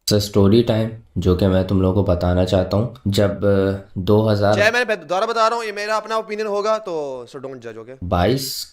Story time जो कि मैं तुम लोगों को बताना चाहता हूँ। जब 2022 जय, मैं दोबारा बता रहा हूँ, ये मेरा अपना ओपिनियन होगा तो सो डोंट जज, ओके।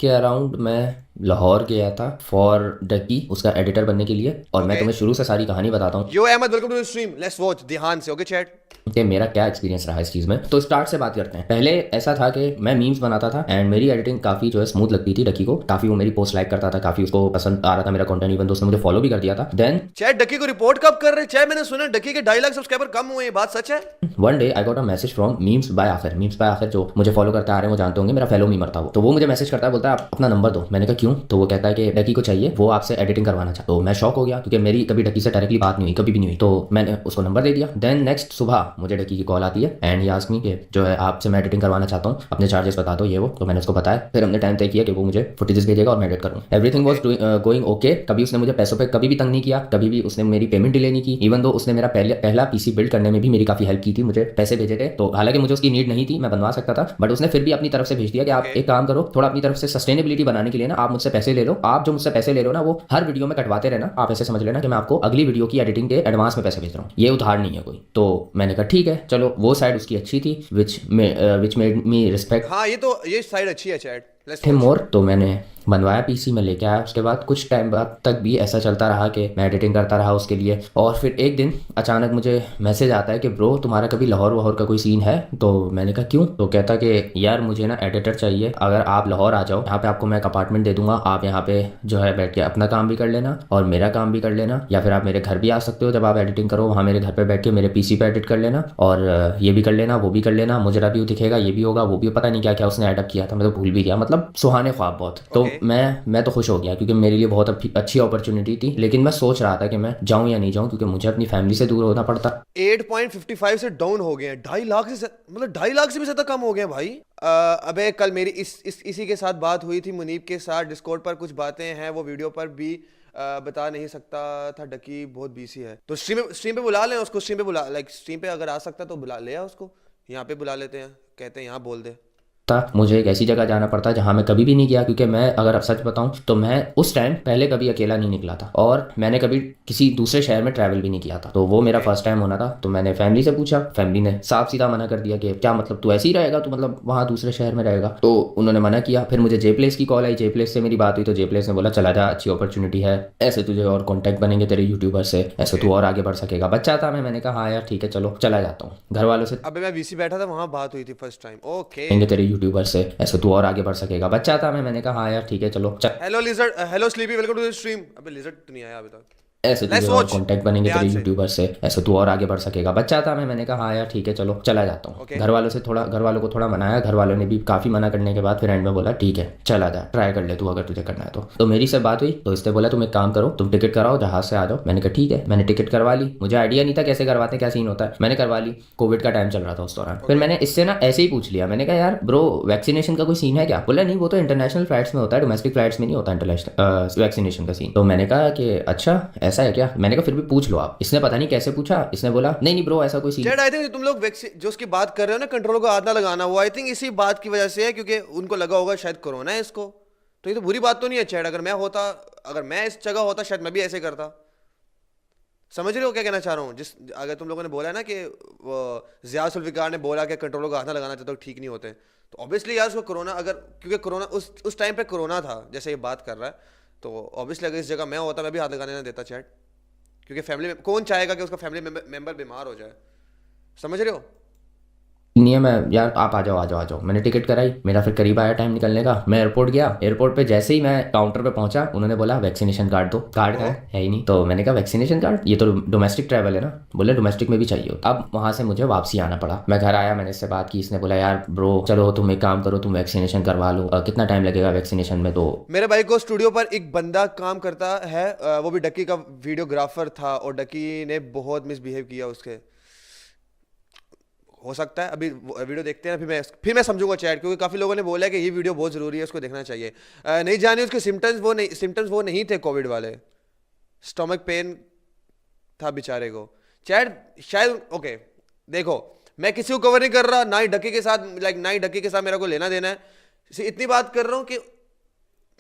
के अराउंड मैं लाहौर गया था फॉर डकी उसका एडिटर बनने के लिए, और मैं ओके। तुम्हें शुरू से सारी कहानी बताता हूँ yo Ahmed, welcome to the stream, let's watch ध्यान से, ओके चैट। कि मेरा क्या एक्सपीरियंस रहा इस चीज़ में। तो स्टार्ट से बात करते हैं। पहले ऐसा था कि मैं मीम्स बनाता था एंड मेरी एडिटिंग काफ़ी जो है स्मूथ लगती थी डकी को। काफ़ी वो मेरी पोस्ट लाइक करता था, काफ़ी उसको पसंद आ रहा था मेरा कंटेंट, इवन तो उसने मुझे फॉलो भी कर दिया था। देन चैट, डकी को रिपोर्ट कब कर रहे? चैट, मैंने सुना डकी के 2.5 लाख सब्सक्राइबर कम हुए, ये बात सच है? One day I got a message from memes by आखिर जो मुझे फॉलो करते आ रहे हैं वो जानते होंगे, मेरा फेलो मीमर था वो। तो वो मुझे मैसेज करता है, बोलता है आप अपना नंबर दो। मैंने कहा क्यों? तो वो कहता है कि डकी को चाहिए, वो आपसे एडिटिंग करवाना चाहता। तो मैं शॉक हो गया क्योंकि मेरी कभी डकी से डायरेक्टली बात नहीं हुई, कभी भी नहीं हुई। तो मैंने उसको नंबर दे दिया। देन नेक्स्ट सुबह मुझे डकी की कॉल आती है एंड ही आस्क मी कि जो है आपसे मैं एडिटिंग करवाना चाहता हूँ, अपने चार्जेस बता दो ये वो। तो मैंने उसको बताया। फिर हमने टाइम तय किया कि वो मुझे फुटेजेस भेजेगा और मैं एडिट करूँ। Everything okay. Was going okay. कभी उसने मुझे पैसों पे कभी भी तंग नहीं किया, कभी भी उसने मेरी पेमेंट डिले नहीं की। इवन दो उसने मेरा पहला पीसी बिल्ड करने में भी मेरी काफी हेल्प की थी, मुझे पैसे भेजे थे। तो हालांकि मुझे उसकी नीड नहीं थी, मैं बनवा सकता था, बट उसने फिर भी अपनी तरफ से भेज दिया कि आप ओके। एक काम करो, थोड़ा अपनी तरफ से सस्टेनेबिलिटी बनाने के लिए ना आप मुझसे पैसे ले लो। आप जो मुझसे पैसे ले लो ना वो हर वीडियो में कटवाते रहना। आप ऐसे समझ लेना कि मैं आपको अगली वीडियो की एडिटिंग के एडवांस में पैसे भेज रहा हूँ, ये उधार नहीं है कोई। तो मैंने कहा ठीक है चलो, वो साइड उसकी अच्छी थी विच मेड मी रिस्पेक्ट हाँ, ये साइड अच्छी है चैट, लेट्स थे वॉच। मोर। तो मैंने बनवाया पीसी में लेके आया। उसके बाद कुछ टाइम बाद तक भी ऐसा चलता रहा कि मैं एडिटिंग करता रहा उसके लिए। और फिर एक दिन अचानक मुझे मैसेज आता है कि ब्रो तुम्हारा कभी लाहौर वाहौर का कोई सीन है? तो मैंने कहा क्यों? तो कहता कि यार मुझे ना एडिटर चाहिए, अगर आप लाहौर आ जाओ, यहाँ पे आपको मैं एक अपार्टमेंट दे दूंगा, आप यहाँ पे जो है बैठ के अपना काम भी कर लेना और मेरा काम भी कर लेना, या फिर आप मेरे घर भी आ सकते हो जब आप एडिटिंग करो, वहाँ मेरे घर पे बैठ के मेरे पीसी पे एडिट कर लेना, और ये भी कर लेना वो भी कर लेना, मुजरा भी दिखेगा, ये भी होगा वो भी, पता नहीं क्या क्या उसने ऐड अप किया था, मैं तो भूल भी गया। मतलब सुहाने ख्वाब बहुत। तो ओके। मैं तो खुश हो गया क्योंकि मेरे लिए बहुत अच्छी अपॉर्चुनिटी थी। लेकिन मैं सोच रहा था कि मैं जाऊं या नहीं जाऊं, क्योंकि मुझे अपनी फैमिली से दूर होना पड़ता। 8.55 से डाउन हो गए हैं, 2.5 लाख से मतलब 2.5 लाख से भी ज्यादा कम हो गए हैं भाई। अबे कल मेरी इसी के साथ बात हुई थी, मुनीब के साथ डिस्कॉर्ड पर कुछ बातें हैं, वो वीडियो पर भी बता नहीं सकता था। डकी बहुत बीसी है, तो स्ट्रीम पे बुला लें उसको, स्ट्रीम पे बुला, लाइक स्ट्रीम पे अगर आ सकता तो बुला ले उसको। यहाँ पे बुला लेते हैं, कहते हैं यहाँ बोल दे। मुझे एक ऐसी जगह जाना पड़ता जहां मैं कभी भी नहीं गया, क्योंकि मैं अगर अब सच बताऊं तो मैं उस टाइम पहले कभी अकेला नहीं निकला था और मैंने कभी किसी दूसरे शहर में ट्रैवल भी नहीं किया था। तो वो मेरा ओके। फर्स्ट टाइम होना था। तो मैंने फैमिली से पूछा, फैमिली ने साफ सीधा मना कर दिया कि क्या मतलब तू ऐसे ही रहेगा, तू मतलब वहाँ दूसरे शहर में रहेगा। तो उन्होंने मना किया। फिर मुझे जे प्लेस की कॉल आई, जे प्लेस से मेरी बात हुई तो जे प्लेस ने बोला चला जा, अच्छी अपॉर्चुनिटी है, ऐसे तुझे और कॉन्टैक्ट बनेंगे तेरे यूट्यूबर से, ऐसे ओके। तू और आगे बढ़ सकेगा। बच्चा था मैंने कहा हाँ यार ठीक है चलो चला जाता हूँ। घर वालों से अबे मैं वीसी बैठा था, वहां बात हुई थी फर्स्ट टाइम, ओके। कहेंगे तेरे यूट्यूबर से, ऐसे तू और आगे बढ़ सकेगा। बच्चा था मैंने कहा हाँ यार ठीक है चलो चल, hello lizard, hello sleepy, welcome to the stream. अबे लिजर्ड तो नहीं आया अभी तक। ऐसे तुझे लेट्स और वॉच कांटेक्ट बनेंगे तेरे ध्यान से। यूट्यूबर से, ऐसे तू और आगे बढ़ सकेगा। बच्चा था मैंने कहा हाँ यार ठीक है चलो चला जाता हूँ। ओके। घर वालों को थोड़ा मनाया, घर वालों ने भी काफ़ी मना करने के बाद फिर एंड में बोला ठीक है चला जा, ट्राई कर ले तू अगर तुझे करना है तो मेरी से बात हुई तो इसने बोला तुम एक काम करो, तुम टिकट कराओ जहाज से आ जाओ। मैंने कहा ठीक है, मैंने टिकट करवा ली। मुझे आइडिया नहीं था कैसे करवाते हैं, क्या सीन होता है, मैंने करवा ली। कोविड का टाइम चल रहा था उस दौरान। फिर ओके। मैंने इससे ना ऐसे ही पूछ लिया, मैंने कहा यार ब्रो वैक्सीनेशन का कोई सीन है क्या? बोला नहीं वो तो इंटरनेशनल फ्लाइट्स में होता है, डोमेस्टिक फ्लाइट्स में नहीं होता इंटरनेशनल वैक्सीनेशन का सीन। तो मैंने कहा कि अच्छा ऐसा है क्या? मैंने कहा फिर भी पूछ लो आप। इसने पता नहीं कैसे पूछा, इसने बोला नहीं नहीं ब्रो ऐसा कोई सीन। चैट, आई थिंक तुम लोग जो उसकी बात कर रहे हो ना, कंट्रोल को हाथ ना लगाना, वो आई थिंक इसी बात की वजह से है, क्योंकि उनको लगा होगा शायद कोरोना है इसको। तो ये तो बुरी बात तो नहीं है चैट, अगर मैं इस जगह होता शायद मैं भी ऐसे करता। समझ रहे हो क्या कहना चाह रहा हूँ? अगर तुम लोगों ने बोला है ना कि वो जिया जुल्फिकार ने बोला कि कंट्रोल को हाथ ना लगाना चाहते तो ठीक नहीं होते, तो ऑब्वियसली यार उसको कोरोना, अगर क्योंकि कोरोना उस टाइम पे कोरोना था जैसे ये बात कर रहा है, तो ऑब्वियसली अगर इस जगह मैं होता मैं भी हाथ लगाने ना देता चैट। क्योंकि फैमिली में कौन चाहेगा कि उसका फैमिली मेंबर बीमार हो जाए? समझ रहे हो? नहीं है मैं यार, आप आ जाओ आ जाओ आ जाओ। मैंने टिकट कराई, मेरा फिर करीब आया टाइम निकलने का। मैं एयरपोर्ट गया, एयरपोर्ट पे जैसे ही मैं काउंटर पे पहुंचा उन्होंने बोला वैक्सीनेशन कार्ड दो। कार्ड कहाँ ओहो। है ही नहीं। तो मैंने कहा वैक्सीनेशन कार्ड, ये तो डोमेस्टिक ट्रैवल है ना। बोले डोमेस्टिक में भी चाहिए। अब वहां से मुझे वापसी आना पड़ा। मैं घर आया, मैंने इससे बात की। इसने बोला यार ब्रो चलो तुम एक काम करो, तुम वैक्सीनेशन करवा लो, कितना टाइम लगेगा वैक्सीनेशन में? तो मेरे भाई को स्टूडियो पर एक बंदा काम करता है, वो भी डक्की का वीडियोग्राफर था, और डक्की ने बहुत मिसबिहेव किया उसके। हो सकता है अभी वीडियो देखते हैं ना, फिर मैं समझूंगा चैट, क्योंकि काफी लोगों ने बोला है कि ये वीडियो बहुत जरूरी है, उसको देखना चाहिए। नहीं जानी उसके सिम्टम्स वो नहीं थे कोविड वाले। स्टमक पेन था बेचारे को। चैट शायद, ओके, देखो, मैं किसी को कवर नहीं कर रहा, ना ही डक्की के साथ, लाइक ना ही डक्की के साथ मेरा को लेना देना है। इतनी बात कर रहा हूँ कि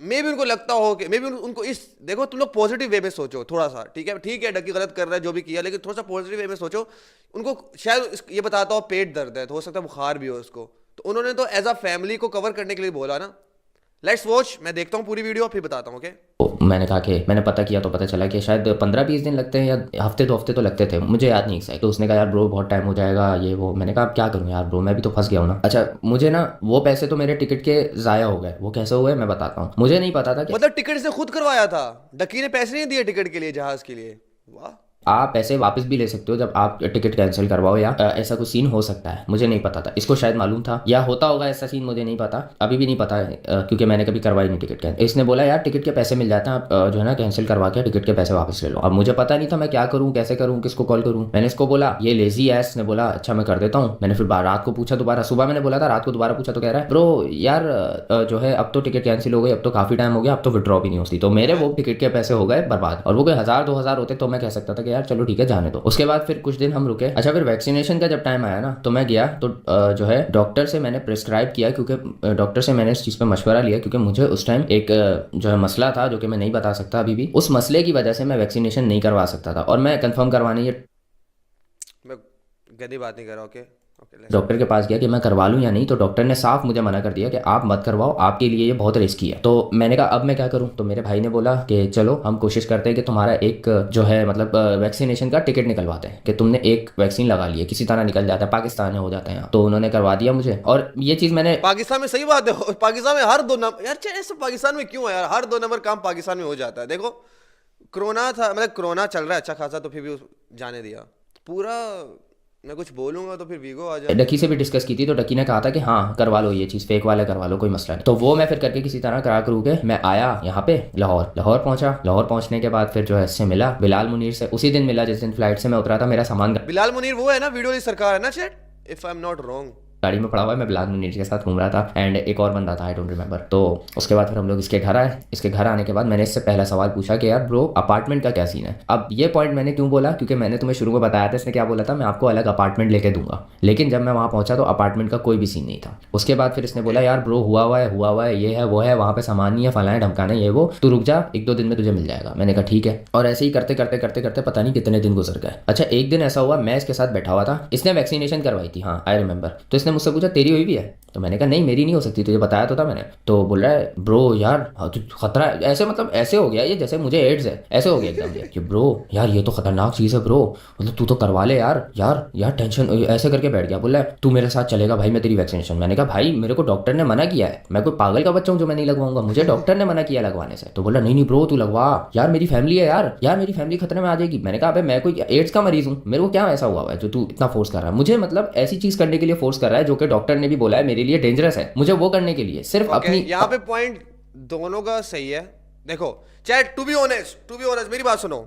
मे भी उनको लगता हो कि मे भी उनको इस देखो, तुम लोग पॉजिटिव वे में सोचो थोड़ा सा, ठीक है डकी गलत कर रहा है जो भी किया, लेकिन थोड़ा सा पॉजिटिव वे में सोचो। उनको शायद ये बताता हो पेट दर्द है, तो हो सकता है बुखार भी हो उसको, तो उन्होंने तो एज अ फैमिली को कवर करने के लिए बोला ना। लेट्स वॉच, मैं देखता हूँ पूरी वीडियो फिर बताता हूँ। ओके तो मैंने कहा कि मैंने पता किया तो पता चला कि शायद 15-20 दिन लगते हैं या हफ्ते 2 हफ्ते तो लगते थे, मुझे याद नहीं एग्जैक्ट। तो उसने कहा यार ब्रो बहुत टाइम हो जाएगा ये वो। मैंने कहा अब क्या करूँ यार ब्रो, मैं भी तो फंस गया हूँ ना। अच्छा मुझे ना वो पैसे तो मेरे टिकट के ज़ाया हो गए। वो कैसे हुए मैं बताता हूँ। मुझे नहीं पता था कि मतलब टिकट से खुद करवाया था, डकी ने पैसे नहीं दिए टिकट के लिए, जहाज के लिए। वाह। आप पैसे वापस भी ले सकते हो जब आप टिकट कैंसिल करवाओ, या ऐसा कुछ सीन हो सकता है। मुझे नहीं पता था, इसको शायद मालूम था या होता होगा ऐसा सीन, मुझे नहीं पता, अभी भी नहीं पता है क्योंकि मैंने कभी करवाई नहीं टिकट कैंसिल। इसने बोला यार टिकट के पैसे मिल जाते हैं, आप जो है ना कैंसिल करवा के टिकट के पैसे वापस ले लो। अब मुझे पता नहीं था मैं क्या करूँ, कैसे करूँ, किसको कॉल करूँ। मैंने इसको बोला, ये लेजी एस ने बोला अच्छा मैं कर देता हूँ। मैंने फिर रात को पूछा दोबारा, सुबह मैंने बोला था, रात को दोबारा पूछा तो कह रहा है ब्रो यार जो है अब तो टिकट कैंसिल हो गई, अब तो काफी टाइम हो गया, अब तो विड्रॉ भी नहीं होती। तो मेरे वो टिकट के पैसे हो गए बर्बाद। और वो कोई 1000-2000 होते तो मैं कह सकता था कि यार चलो ठीक है जाने दो। उसके बाद फिर कुछ दिन हम रुके। अच्छा फिर वैक्सीनेशन का जब टाइम आया ना तो मैं गया, तो जो है डॉक्टर से मैंने प्रिस्क्राइब किया, क्योंकि डॉक्टर से मैंने इस चीज़ पे मशवरा लिया, क्योंकि मुझे उस टाइम एक जो है मसला था जो कि मैं नहीं बता सकता अभी भी। उस मसले की वजह से मैं वैक्सीनेशन नहीं करवा सकता था, और मैं कंफर्म करवाने ये मैं गंदी बात नहीं कर रहा। ओके ओके डॉक्टर के पास गया कि मैं करवा लूँ या नहीं। तो डॉक्टर ने साफ मुझे मना कर दिया कि आप मत करवाओ, आपके लिए ये बहुत रिस्की है। तो मैंने कहा अब मैं क्या करूँ। तो मेरे भाई ने बोला कि चलो हम कोशिश करते हैं कि तुम्हारा एक जो है मतलब वैक्सीनेशन का टिकट निकलवाते हैं, कि तुमने एक वैक्सीन लगा ली है, किसी तरह निकल जाता है, पाकिस्तान में हो जाता है यहाँ। तो उन्होंने करवा दिया मुझे, और ये चीज़ मैंने पाकिस्तान में सही बात है, पाकिस्तान में हर 2 नंबर यार, चाहे ऐसे पाकिस्तान में क्यों है यार, हर 2 नंबर काम पाकिस्तान में हो जाता है। देखो कोरोना था, मतलब कोरोना चल रहा है अच्छा खासा, तो फिर भी जाने दिया पूरा। मैं कुछ बोलूंगा तो फिर वीगो आ जाए। डकी से भी डिस्कस की थी, तो डकी ने कहा था कि हाँ करवा लो ये चीज़, फेक वाला करवा लो, कोई मसला नहीं। तो वो मैं फिर करके किसी तरह करा करू के मैं आया यहाँ पे लाहौर पहुंचा। लाहौर पहुंचने के बाद फिर जो है इससे मिला, बिलाल मुनीर से, उसी दिन मिला जिस दिन फ्लाइट से मैं उतरा था। मेरा सामान बिलाल मुनीर वो है ना, वीडियो वाली सरकार है ना chat, if I am not wrong. गाड़ी में पड़ा हुआ है, मैं बिलाल मुनीर के साथ घूम रहा था, एंड एक और बंदा था, आई डोंट रिमेंबर। तो उसके बाद फिर हम लोग इसके घर आए। इसके घर आने के बाद मैंने इससे पहला सवाल पूछा कि यार ब्रो अपार्टमेंट का क्या सीन है। अब ये पॉइंट मैंने क्यों बोला, क्योंकि मैंने तुम्हें शुरू में बताया था इसने क्या बोला था, मैं आपको अलग अपार्टमेंट लेके दूंगा। लेकिन जब मैं वहाँ पहुंचा तो अपार्टमेंट का कोई भी सीन नहीं था। उसके बाद फिर इसने बोला यार ब्रो हुआ हुआ है, ये है वो है, वहाँ पे सामान नहीं है, फलाना ढमकाना ये वो, तू रुक जा 1-2 दिन में तुझे मिल जाएगा। मैंने कहा ठीक है। और ऐसे ही करते करते करते करते पता नहीं कितने दिन गुजर गए। अच्छा एक दिन ऐसा हुआ, मैं इसके साथ बैठा हुआ था, इसने वैक्सीनेशन करवाई थी, हाँ आई रिमेंबर। तो इसने मुझसे पूछा तेरी हुई भी है। तो मैंने कहा नहीं मेरी नहीं हो सकती, तुझे बताया तो था मैंने। तो बोल रहा है ब्रो यार तो खतरा है, ऐसे मतलब ऐसे हो गया ये जैसे मुझे एड्स है, ऐसे हो गया एकदम ये कि ब्रो यार ये तो खतरनाक चीज़ है ब्रो, मतलब तू तो करवा ले यार यार यार टेंशन, ऐसे करके बैठ गया। बोल रहा है तू मेरे साथ चलेगा भाई, मैं तेरी वैक्सीनेशन। मैंने कहा भाई मेरे को डॉक्टर ने मना किया है, मैं कोई पागल का बच्चा हूँ जो मैं नहीं लगवाऊंगा, मुझे डॉक्टर ने मना किया लगवाने से। तो बोला नहीं ब्रो तू लगवा यार, मेरी फैमिली है यार, यार मेरी फैमिली खतरे में आ जाएगी। मैंने कहा अबे मैं कोई एड्स का मरीज हूँ, मेरे को क्या ऐसा हुआ है जो तू इतना फोर्स कर रहा है मुझे, मतलब ऐसी चीज़ करने के लिए फोर्स कर रहा है जो कि डॉक्टर ने भी बोला है मेरे लिए डेंजरस है, मुझे वो करने के लिए सिर्फ अपनी। यहाँ पे पॉइंट दोनों का सही है। देखो चैट, टू बी ऑनेस्ट मेरी बात सुनो,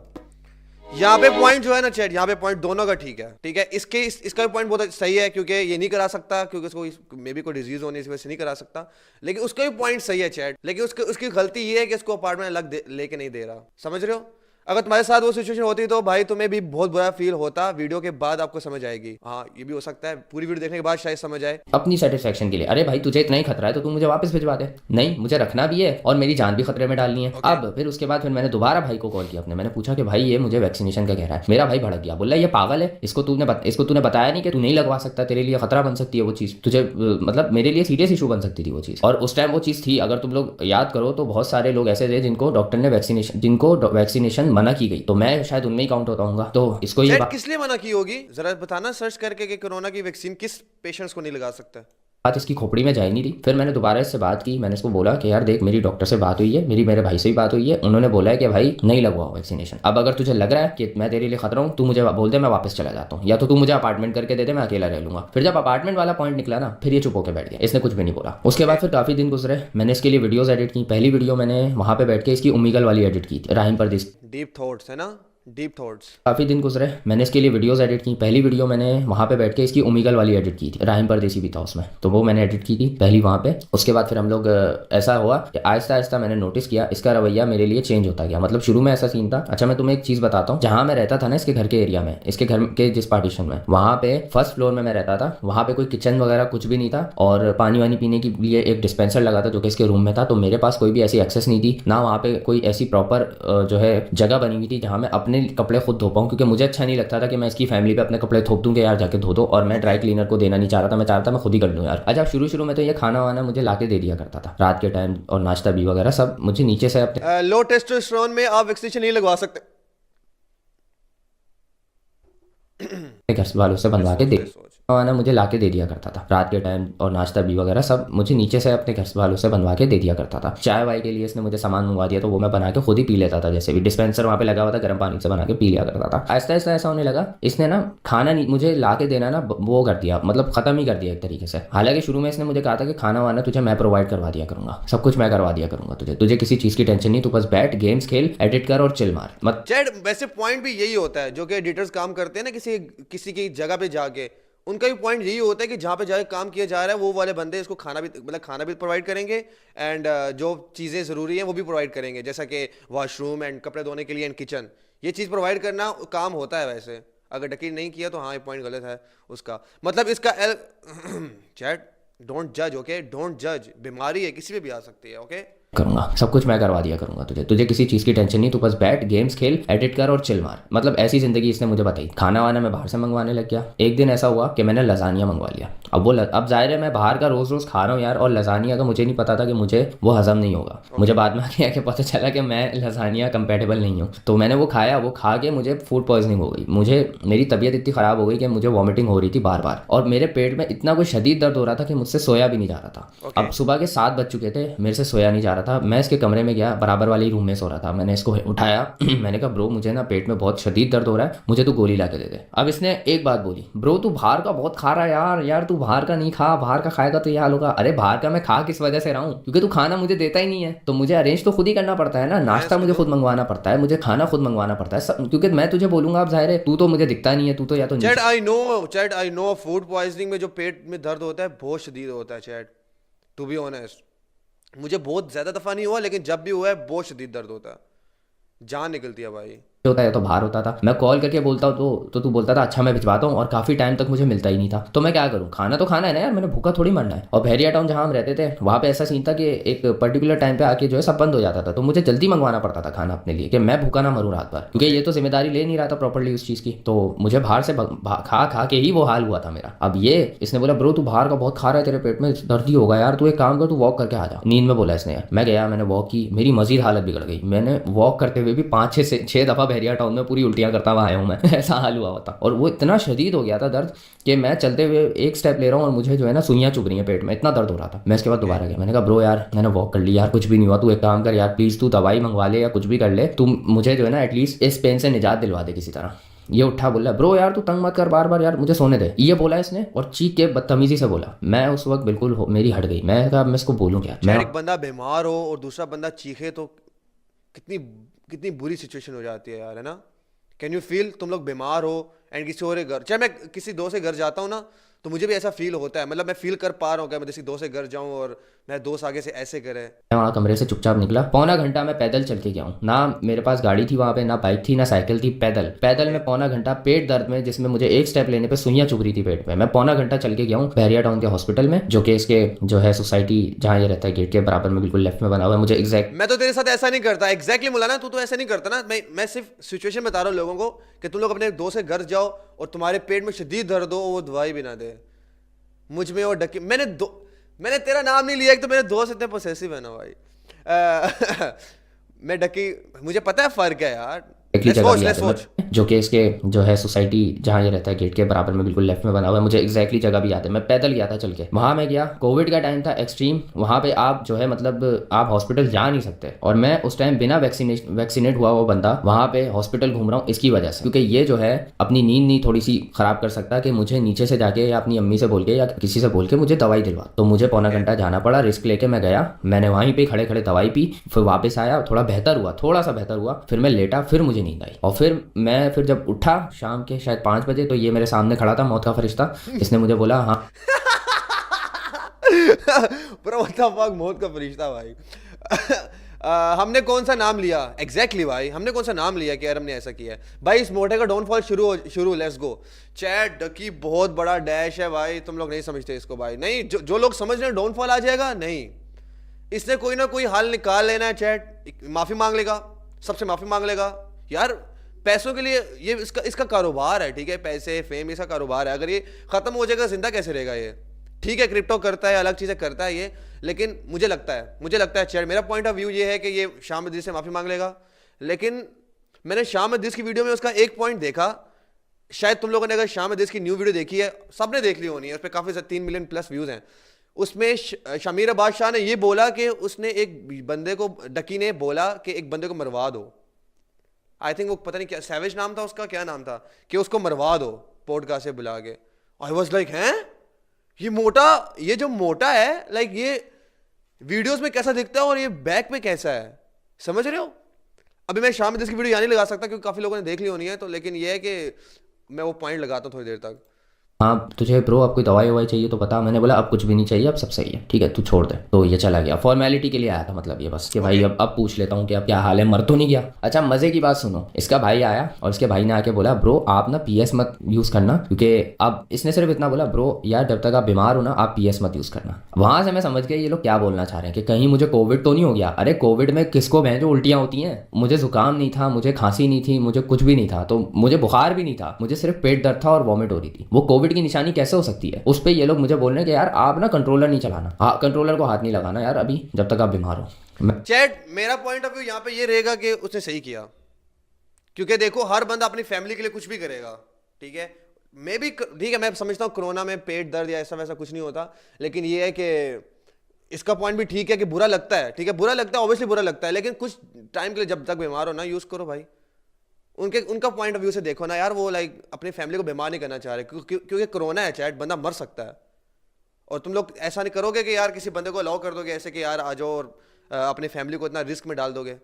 यहाँ पे पॉइंट जो है ना चैट, यहाँ पे पॉइंट दोनों का ठीक है। इसका भी पॉइंट बहुत सही है, क्योंकि ये नहीं करा सकता, क्योंकि उसको मे बी कोई डिजीज होने की वजह से नहीं करा सकता। लेकिन उसका भी पॉइंट सही है चैट, लेकिन उसकी गलती ये है कि इसको अपार्टमेंट अलग लेके नहीं दे रहा। समझ रहे हो? अगर तुम्हारे साथ वो सिचुएशन होती तो भाई तुम्हें भी बहुत बुरा फील होता। वीडियो के बाद आपको समझ आएगी। हाँ ये भी हो सकता है, पूरी वीडियो देखने के बाद शायद समझ आए। अपनी सेटिस्फेक्शन के लिए, अरे भाई तुझे इतना ही खतरा है तो तू मुझे वापस भिजवा दे। नहीं मुझे रखना भी है और मेरी जान भी खतरे में डालनी है। अब फिर उसके बाद फिर मैंने दोबारा भाई को कॉल किया अपने, मैंने पूछा कि भाई ये मुझे वैक्सीनेशन का कह रहा है। मेरा भाई भड़क गया, बोला ये पागल है, इसको तूने बताया नहीं कि तू नहीं लगवा सकता, तेरे लिए खतरा बन सकती है वो चीज़, तुझे मतलब मेरे लिए सीरियस इशू बन सकती थी वो चीज़। और उस टाइम वो चीज़ थी, अगर तुम लोग याद करो तो बहुत सारे लोग ऐसे थे जिनको डॉक्टर ने वैक्सीनेशन मना की गई, तो मैं शायद उनमें ही काउंट होता हूँ। तो इसको ये किस लिए मना की होगी जरा बताना सर्च करके कि कोरोना की वैक्सीन किस पेशेंट्स को नहीं लगा सकता। बात इसकी खोपड़ी में जा ही नहीं रही। फिर मैंने दोबारा इससे बात की, मैंने इसको बोला कि यार देख मेरी डॉक्टर से बात हुई है, मेरे भाई से भी बात हुई है, उन्होंने बोला है कि भाई नहीं लगवाओ वैक्सीनेशन। अब अगर तुझे लग रहा है कि मैं तेरे लिए खतरा हूँ, तू मुझे बोल दे मैं वापस चला जाता हूँ, या तो तू मुझे अपार्टमेंट करके दे दे, मैं अकेला रह लूंगा। फिर जब अपार्टमेंट वाला पॉइंट निकला ना, फिर ये चुप होकर बैठ गया, इसने कुछ भी नहीं बोला। उसके बाद फिर काफी दिन गुजरे, मैंने इसके लिए वीडियोज एडिट की। पहली वीडियो मैंने वहां पे बैठ के इसकी उम्मीगल वाली एडिट की थी, राहिम परदेस, डीप थॉट्स है ना। Deep thoughts. काफ़ी दिन गुजरे, मैंने इसके लिए वीडियोस एडिट की। पहली वीडियो मैंने वहाँ पे बैठ के इसकी उमीगल वाली एडिट की थी, राहिम परदेसी भी था उसमें, तो वो मैंने एडिट की थी पहली वहाँ पे। उसके बाद फिर हम लोग ऐसा हुआ कि आहिस्ता आहिस्ता मैंने नोटिस किया इसका रवैया मेरे लिए चेंज होता गया। मतलब शुरू में ऐसा सीन था। अच्छा मैं तुम्हें एक चीज़ बताता हूँ, जहाँ मैं रहता था ना इसके घर के एरिया में, इसके घर के जिस पार्टीशन में, वहाँ पे फर्स्ट फ्लोर में मैं रहता था, वहाँ पे कोई किचन वगैरह कुछ भी नहीं था, और पानी वानी पीने के लिए एक डिस्पेंसर लगा था जो कि इसके रूम में था। तो मेरे पास कोई भी ऐसी एक्सेस नहीं थी ना, वहाँ पे कोई ऐसी प्रॉपर जो है जगह बनी हुई थी जहाँ मैं अपने कपड़े खुद धो पाऊँ, क्योंकि मुझे अच्छा नहीं लगता था कि मैं इसकी फैमिली पे अपने कपड़े थोप दूँ कि यार जाके धो दो, और मैं ड्राई क्लीनर को देना नहीं चाह रहा था, मैं चाह रहा था मैं खुद ही कर लूँ यार। अच्छा शुरू शुरू में तो ये खाना वाना मुझे ला के दे दिया करता था रात के टाइम, और नाश्ता भी वगैरह सब मुझे नीचे से अपने लो टेस्टोस्टेरोन में आप वैक्सीनेशन नहीं लगवा सकते। घर वालों से बनवा के सोच दे ले सोच। खाना मुझे ला के दे दिया करता था रात के टाइम, और नाश्ता भी वगैरह सब मुझे नीचे से अपने घर वालों से बनवा के दे दिया करता था। चाय वाय के लिए इसने मुझे सामान मंगवा दिया तो वो मैं बना के खुद ही पी लेता था, जैसे भी डिस्पेंसर वहाँ पे लगा हुआ था, गर्म पानी से बना के पी लिया करता था। आहिस्ता आहिस्ता ऐसा होने लगा, इसने ना खाना नहीं मुझे ला के देना ना वो कर दिया, मतलब खत्म ही कर दिया एक तरीके से। हालांकि शुरू में इसने मुझे कहा था कि खाना वाना तुझे मैं प्रोवाइड करवा दिया करूंगा, सब कुछ मैं करवा दिया करूंगा, तुझे किसी चीज़ की टेंशन नहीं, तू बस बैठ गेम्स खेल, एडिट कर और चिल मार मत। चैट वैसे पॉइंट भी यही होता है जो कि एडिटर्स काम करते हैं ना किसी किसी की जगह पे जाके, उनका भी पॉइंट यही होता है कि जहाँ पे जाके काम किया जा रहा है वो वाले बंदे इसको खाना भी मतलब खाना भी प्रोवाइड करेंगे, एंड जो चीज़ें ज़रूरी हैं वो भी प्रोवाइड करेंगे, जैसा कि वॉशरूम एंड कपड़े धोने के लिए एंड किचन, ये चीज़ प्रोवाइड करना काम होता है। वैसे अगर डकी नहीं किया तो हाँ ये पॉइंट गलत है उसका, मतलब इसका चैट डोंट जज, ओके डोंट जज, बीमारी है किसी पे भी आ सकती है, ओके करूंगा सब कुछ मैं करवा दिया करूंगा, तुझे किसी चीज़ की टेंशन नहीं, तू बस बैठ गेम्स खेल, एडिट कर और चिल मार। मतलब ऐसी जिंदगी इसने मुझे बताई। खाना वाना मैं बाहर से मंगवाने लग गया। एक दिन ऐसा हुआ कि मैंने लजानिया मंगवा लिया। अब जाहिर है मैं बाहर का रोज़ रोज़ खा रहा हूँ यार, और लजानिया का मुझे नहीं पता था कि मुझे वो हजम नहीं होगा। मुझे बाद में आके पता चला कि मैं लजानिया कंपेटेबल नहीं हूँ। तो मैंने वो खाया, वो खा के मुझे फूड पॉइजनिंग हो गई। मेरी तबीयत इतनी ख़राब हो गई कि मुझे वॉमिटिंग हो रही थी बार बार, और मेरे पेट में इतना कोई शदीद दर्द हो रहा था कि मुझसे सोया भी नहीं जा रहा था। अब सुबह के 7 बज चुके थे, मेरे से सोया नहीं जा रहा था। मैं इसके कमरे में गया, बराबर वाले रूम में सो रहा था। मैंने इसको उठाया मैंने कहा ब्रो मुझे ना पेट में बहुत शदीद दर्द हो रहा है, मुझे तू गोली ला के दे दे। अब इसने एक बात बोली, ब्रो तू बाहर का बहुत खा रहा है यार, यार तू बाहर का नहीं खा, बाहर का खाएगा तो ये हाल होगा। अरे बाहर का मैं खा किस वजह से रहा हूँ, क्योंकि तू खाना मुझे देता ही नहीं है, तो मुझे अरेंज तो खुद ही करना पड़ता है ना, नाश्ता मुझे खुद मंगवाना पड़ता है, मुझे खाना खुद मंगवाना पड़ता है, क्योंकि मैं तुझे बोलूंगा अब जाहिर है तू तो मुझे दिखता नहीं है, तू तो या तो chat I know food poisoning में जो पेट में दर्द होता है बहुत शदीद होता है चैट, टू बी ऑनेस्ट मुझे बहुत ज्यादा दफा नहीं हुआ लेकिन जब भी हुआ है बहुत शदीद दर्द होता है, जान निकलती है भाई। होता है तो बाहर होता था। मैं कॉल करके बोलता हूँ तो तू बोलता था अच्छा मैं भिजवाता हूँ, और काफ़ी टाइम तक मुझे मिलता ही नहीं था। तो मैं क्या करूँ, खाना तो खाना है ना यार, मैंने भूखा थोड़ी मरना है। और बहरिया टाउन जहाँ हम रहते थे वहाँ पे ऐसा सीन था कि एक पर्टिकुलर टाइम पे आके जो है सब बंद हो जाता था, तो मुझे जल्दी मंगवाना पड़ता था खाना अपने लिए कि मैं भूखा ना मरूँ रात भर, क्योंकि ये तो जिम्मेदारी ले नहीं रहा था प्रॉपरली उस चीज़ की। तो मुझे बाहर से खा खा के ही वो हाल हुआ था मेरा। अब ये इसने बोला ब्रो तू बाहर का बहुत खा रहा है, तेरे पेट में दर्द ही होगा यार, तू एक काम कर तू वॉक करके आ जा। नींद में बोला इसने। मैं गया, मैंने वॉक की, मेरी मजीद हालत बिगड़ गई। मैंने वॉक करते हुए भी 5-6 दफ़ा बहरिया टाउन में पूरी उल्टियाँ करता हुआ आया हूँ मैं ऐसा हाल हुआ होता। और वो इतना शदीद हो गया था दर्द कि मैं चलते हुए एक स्टेप ले रहा हूँ और मुझे जो है ना सुइयाँ चुभ रही हैं पेट में, इतना दर्द हो रहा था। मैं इसके बाद दोबारा गया, मैंने कहा ब्रो यार मैंने वॉक कर ली यार, कुछ भी नहीं हुआ, तू एक काम कर यार प्लीज़, तू दवाई मंगवा ले या कुछ भी कर ले, तू मुझे जो है ना एटलीस्ट इस पेन से निजात दिलवा दे किसी तरह। ये उठा बोला ब्रो यार तू तंग मत कर बार बार यार, मुझे सोने दे, ये बोला इसने, और चीख के बदतमीजी से बोला। मैं उस वक्त बिल्कुल मेरी हट गई। मैं कहा मैं इसको बोलूँ क्या। मैं एक बंदा बीमार हो और दूसरा बंदा चीखे तो कितनी कितनी बुरी सिचुएशन हो जाती है यार, है ना। कैन यू फील, तुम लोग बीमार हो एंड किसी और घर, चाहे मैं किसी दोस्त के घर जाता हूँ ना तो मुझे भी ऐसा फील होता है, मतलब मैं फील कर पा रहा हूँ कि मैं किसी दोस्त के घर जाऊँ और मेरा दोस्त आगे से ऐसे करे। मैं वहाँ कमरे से चुपचाप निकला। पौना घंटा मैं पैदल चल के गया हूँ, ना मेरे पास गाड़ी थी वहाँ पे, ना बाइक थी, ना साइकिल थी, पैदल में पौना घंटा पेट दर्द में, जिसमें मुझे एक स्टेप लेने पे सुइयाँ चुभ रही थी पेट में, मैं पौना घंटा चल के गया हूँ बहरिया टाउन के हॉस्पिटल में, जो कि इसके जो है सोसाइटी जहाँ ये रहता है गेट के बराबर में बिल्कुल लेफ्ट में बना हुआ है। मुझे एग्जैक्ट मैं तो तेरे साथ ऐसा नहीं करता, एग्जैक्टली मुलाना तू तो ऐसा नहीं करता ना। मैं सिर्फ सिचुएशन बता रहा हूँ लोगों को कि तुम लोग अपने दोस्त के घर जाओ और तुम्हारे पेट में शदीद दर्द हो, वो दवाई भी ना दे। मुझ में और डकी मैंने तेरा नाम नहीं लिया, एक तो मेरे दोस्त इतने पोसेसिव है ना भाई। मैं डकी, मुझे पता है फर्क है यार। जो कि इसके जो है सोसाइटी जहाँ ये रहता है गेट के बराबर में बिल्कुल लेफ्ट में बना हुआ है, मुझे एग्जैक्टली जगह भी याद है। मैं पैदल गया था चल के वहाँ, मैं गया, कोविड का टाइम था एक्सट्रीम, वहाँ पे आप जो है मतलब आप हॉस्पिटल जा नहीं सकते, और मैं उस टाइम बिना वैक्सीनेट हुआ वो बंदा वहाँ पे हॉस्पिटल घूम रहा हूँ इसकी वजह से, क्योंकि ये जो है अपनी नींद नहीं थोड़ी सी खराब कर सकता कि मुझे नीचे से जाके या अपनी अम्मी से बोल के या किसी से बोल के मुझे दवाई दिलवा। तो मुझे पौना घंटा जाना पड़ा, रिस्क लेके मैं गया, मैंने वहीं पे खड़े खड़े दवाई पी, फिर वापस आया, थोड़ा सा बेहतर हुआ, फिर मैं लेटा, फिर मुझे मुझे नींद आई। और फिर जब उठा शाम के शायद 5 बजे, तो ये मेरे सामने खड़ा था, मौत का फरिश्ता। इसने मुझे बोला हाँ। ब्रो व्हाट द फक, मौत का फरिश्ता भाई। हमने कौन सा नाम लिया एग्जैक्टली भाई, हमने कौन सा नाम लिया कि यार हमने ऐसा किया है भाई। इस मोटे का डाउनफॉल शुरू लेट्स गो। चैट डकी बहुत बड़ा डैश है भाई, तुम लोग नहीं समझते इसको भाई। नहीं, जो लोग समझ रहे हैं डाउनफॉल आ जाएगा, नहीं, इसने कोई ना कोई हाल निकाल लेना है। चैट माफी मांग लेगा, सबसे माफी मांग लेगा यार, पैसों के लिए। ये इसका कारोबार है, ठीक है, पैसे फेम इसका कारोबार है। अगर ये खत्म हो जाएगा जिंदा कैसे रहेगा ये? ठीक है, क्रिप्टो करता है, अलग चीजें करता है ये, लेकिन मुझे लगता है चैट, मेरा पॉइंट ऑफ व्यू ये है कि ये शाम अदीस से माफी मांग लेगा। लेकिन मैंने शाम अदीस की वीडियो में उसका एक पॉइंट देखा, शायद तुम लोगों ने अगर शाम अदीस की न्यू वीडियो देखी है, सबने देख ली होनी है, उस पर काफी 3 मिलियन प्लस व्यूज हैं। उसमें शमीर बादशाह ने ये बोला कि उसने एक बंदे को, डकी ने बोला कि एक बंदे को मरवा दो। आई थिंक वो पता नहीं क्या सैवेज नाम था उसका, क्या नाम था, कि उसको मरवा दो पॉडकास्ट से बुला के। आई वाज लाइक हैं, ये जो मोटा है, लाइक ये वीडियोस में कैसा दिखता है और ये बैक पे कैसा है, समझ रहे हो? अभी मैं शाम में इसकी वीडियो यहाँ नहीं लगा सकता क्योंकि काफी लोगों ने देख ली होनी है, तो लेकिन ये है कि मैं वो पॉइंट लगाता हूँ थोड़ी देर तक। हाँ तुझे ब्रो अब कोई दवाई ववाई चाहिए तो बता। मैंने बोला अब कुछ भी नहीं चाहिए, अब सब सही है, ठीक है तू छोड़ दे। तो ये चला गया, फॉर्मेलिटी के लिए आया था, मतलब ये बस कि भाई अब पूछ लेता हूँ कि अब क्या हाल है, मर तो नहीं गया। अच्छा मजे की बात सुनो, इसका भाई आया और इसके भाई ने आके बोला ब्रो आप ना PS मत यूज करना, क्योंकि अब इसने सिर्फ इतना बोला ब्रो यार जब तक आप बीमार हो ना आप PS मत यूज करना। वहां से मैं समझ गया ये लोग क्या बोलना चाह रहे हैं कि कहीं मुझे कोविड तो नहीं हो गया। अरे कोविड में किसको बहन जो उल्टियां होती हैं, मुझे जुकाम नहीं था, मुझे खांसी नहीं थी, मुझे कुछ भी नहीं था, तो मुझे बुखार भी नहीं था, मुझे सिर्फ पेट दर्द था और वॉमिट हो रही थी। वो कोविड की निशानी कैसे हो सकती है? उस पे ये लोग मुझे बोल रहे हैं कि यार आप ना कंट्रोलर नहीं चलाना, हाँ कंट्रोलर को हाथ नहीं लगाना यार अभी जब तक आप बीमार हो। चैट मेरा पॉइंट ऑफ व्यू यहाँ पे ये रहेगा कि उसने सही किया, क्योंकि देखो हर बंदा अपनी फैमिली के लिए कुछ भी करेगा, ठीक है। मैं भी ठीक है, मैं समझता हूँ कोरोना में पेट दर्द या ऐसा वैसा कुछ नहीं होता, लेकिन ये है कि इसका पॉइंट भी ठीक है कि बुरा लगता है, ठीक है, बुरा लगता है, ऑब्वियसली बुरा लगता है, लेकिन कुछ टाइम के लिए जब तक बीमार हो ना यूज करो भाई। उनका पॉइंट ऑफ व्यू से देखो ना यार, वो लाइक अपनी फैमिली को बीमार नहीं करना चाह रहे, क्योंकि कोरोना है चैट, बंदा मर सकता है। और तुम लोग ऐसा नहीं करोगे कि यार किसी बंदे को अलाउ कर दोगे ऐसे कि यार आ जाओ और अपनी फैमिली को इतना रिस्क में डाल दोगे।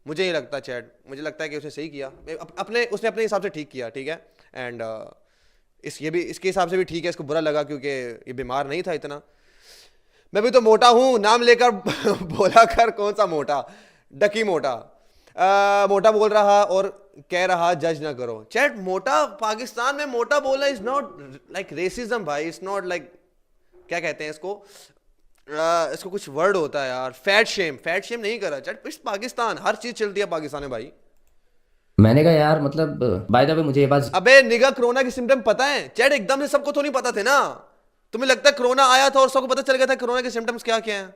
मुझे नहीं लगता चैट, मुझे लगता है कि उसने सही किया, उसने अपने हिसाब से ठीक किया, ठीक है। एंड इसके हिसाब से भी ठीक है, इसको बुरा लगा क्योंकि ये बीमार नहीं था इतना। मैं भी तो मोटा हूँ, नाम लेकर बोला कर, कौन सा मोटा, डकी मोटा। मोटा बोल रहा और कह रहा जज ना करो। चैट मोटा पाकिस्तान में मोटा बोलना इज नॉट लाइक रेसिज्म भाई, इट्स नॉट लाइक क्या कहते हैं इसको, इसको कुछ वर्ड होता है यार, फैट शेम नहीं करा चैट। इस पाकिस्तान हर चीज चलती है पाकिस्तान में भाई। मैंने कहा यार मतलब बाय द वे मुझे ये बात, अबे निगा कोरोना के सिम्टम पता है चैट? एकदम से सबको तो नहीं पता थे ना। तुम्हें लगता है कोरोना आया था और सबको पता चल गया था कोरोना के सिम्टम्स क्या क्या हैं?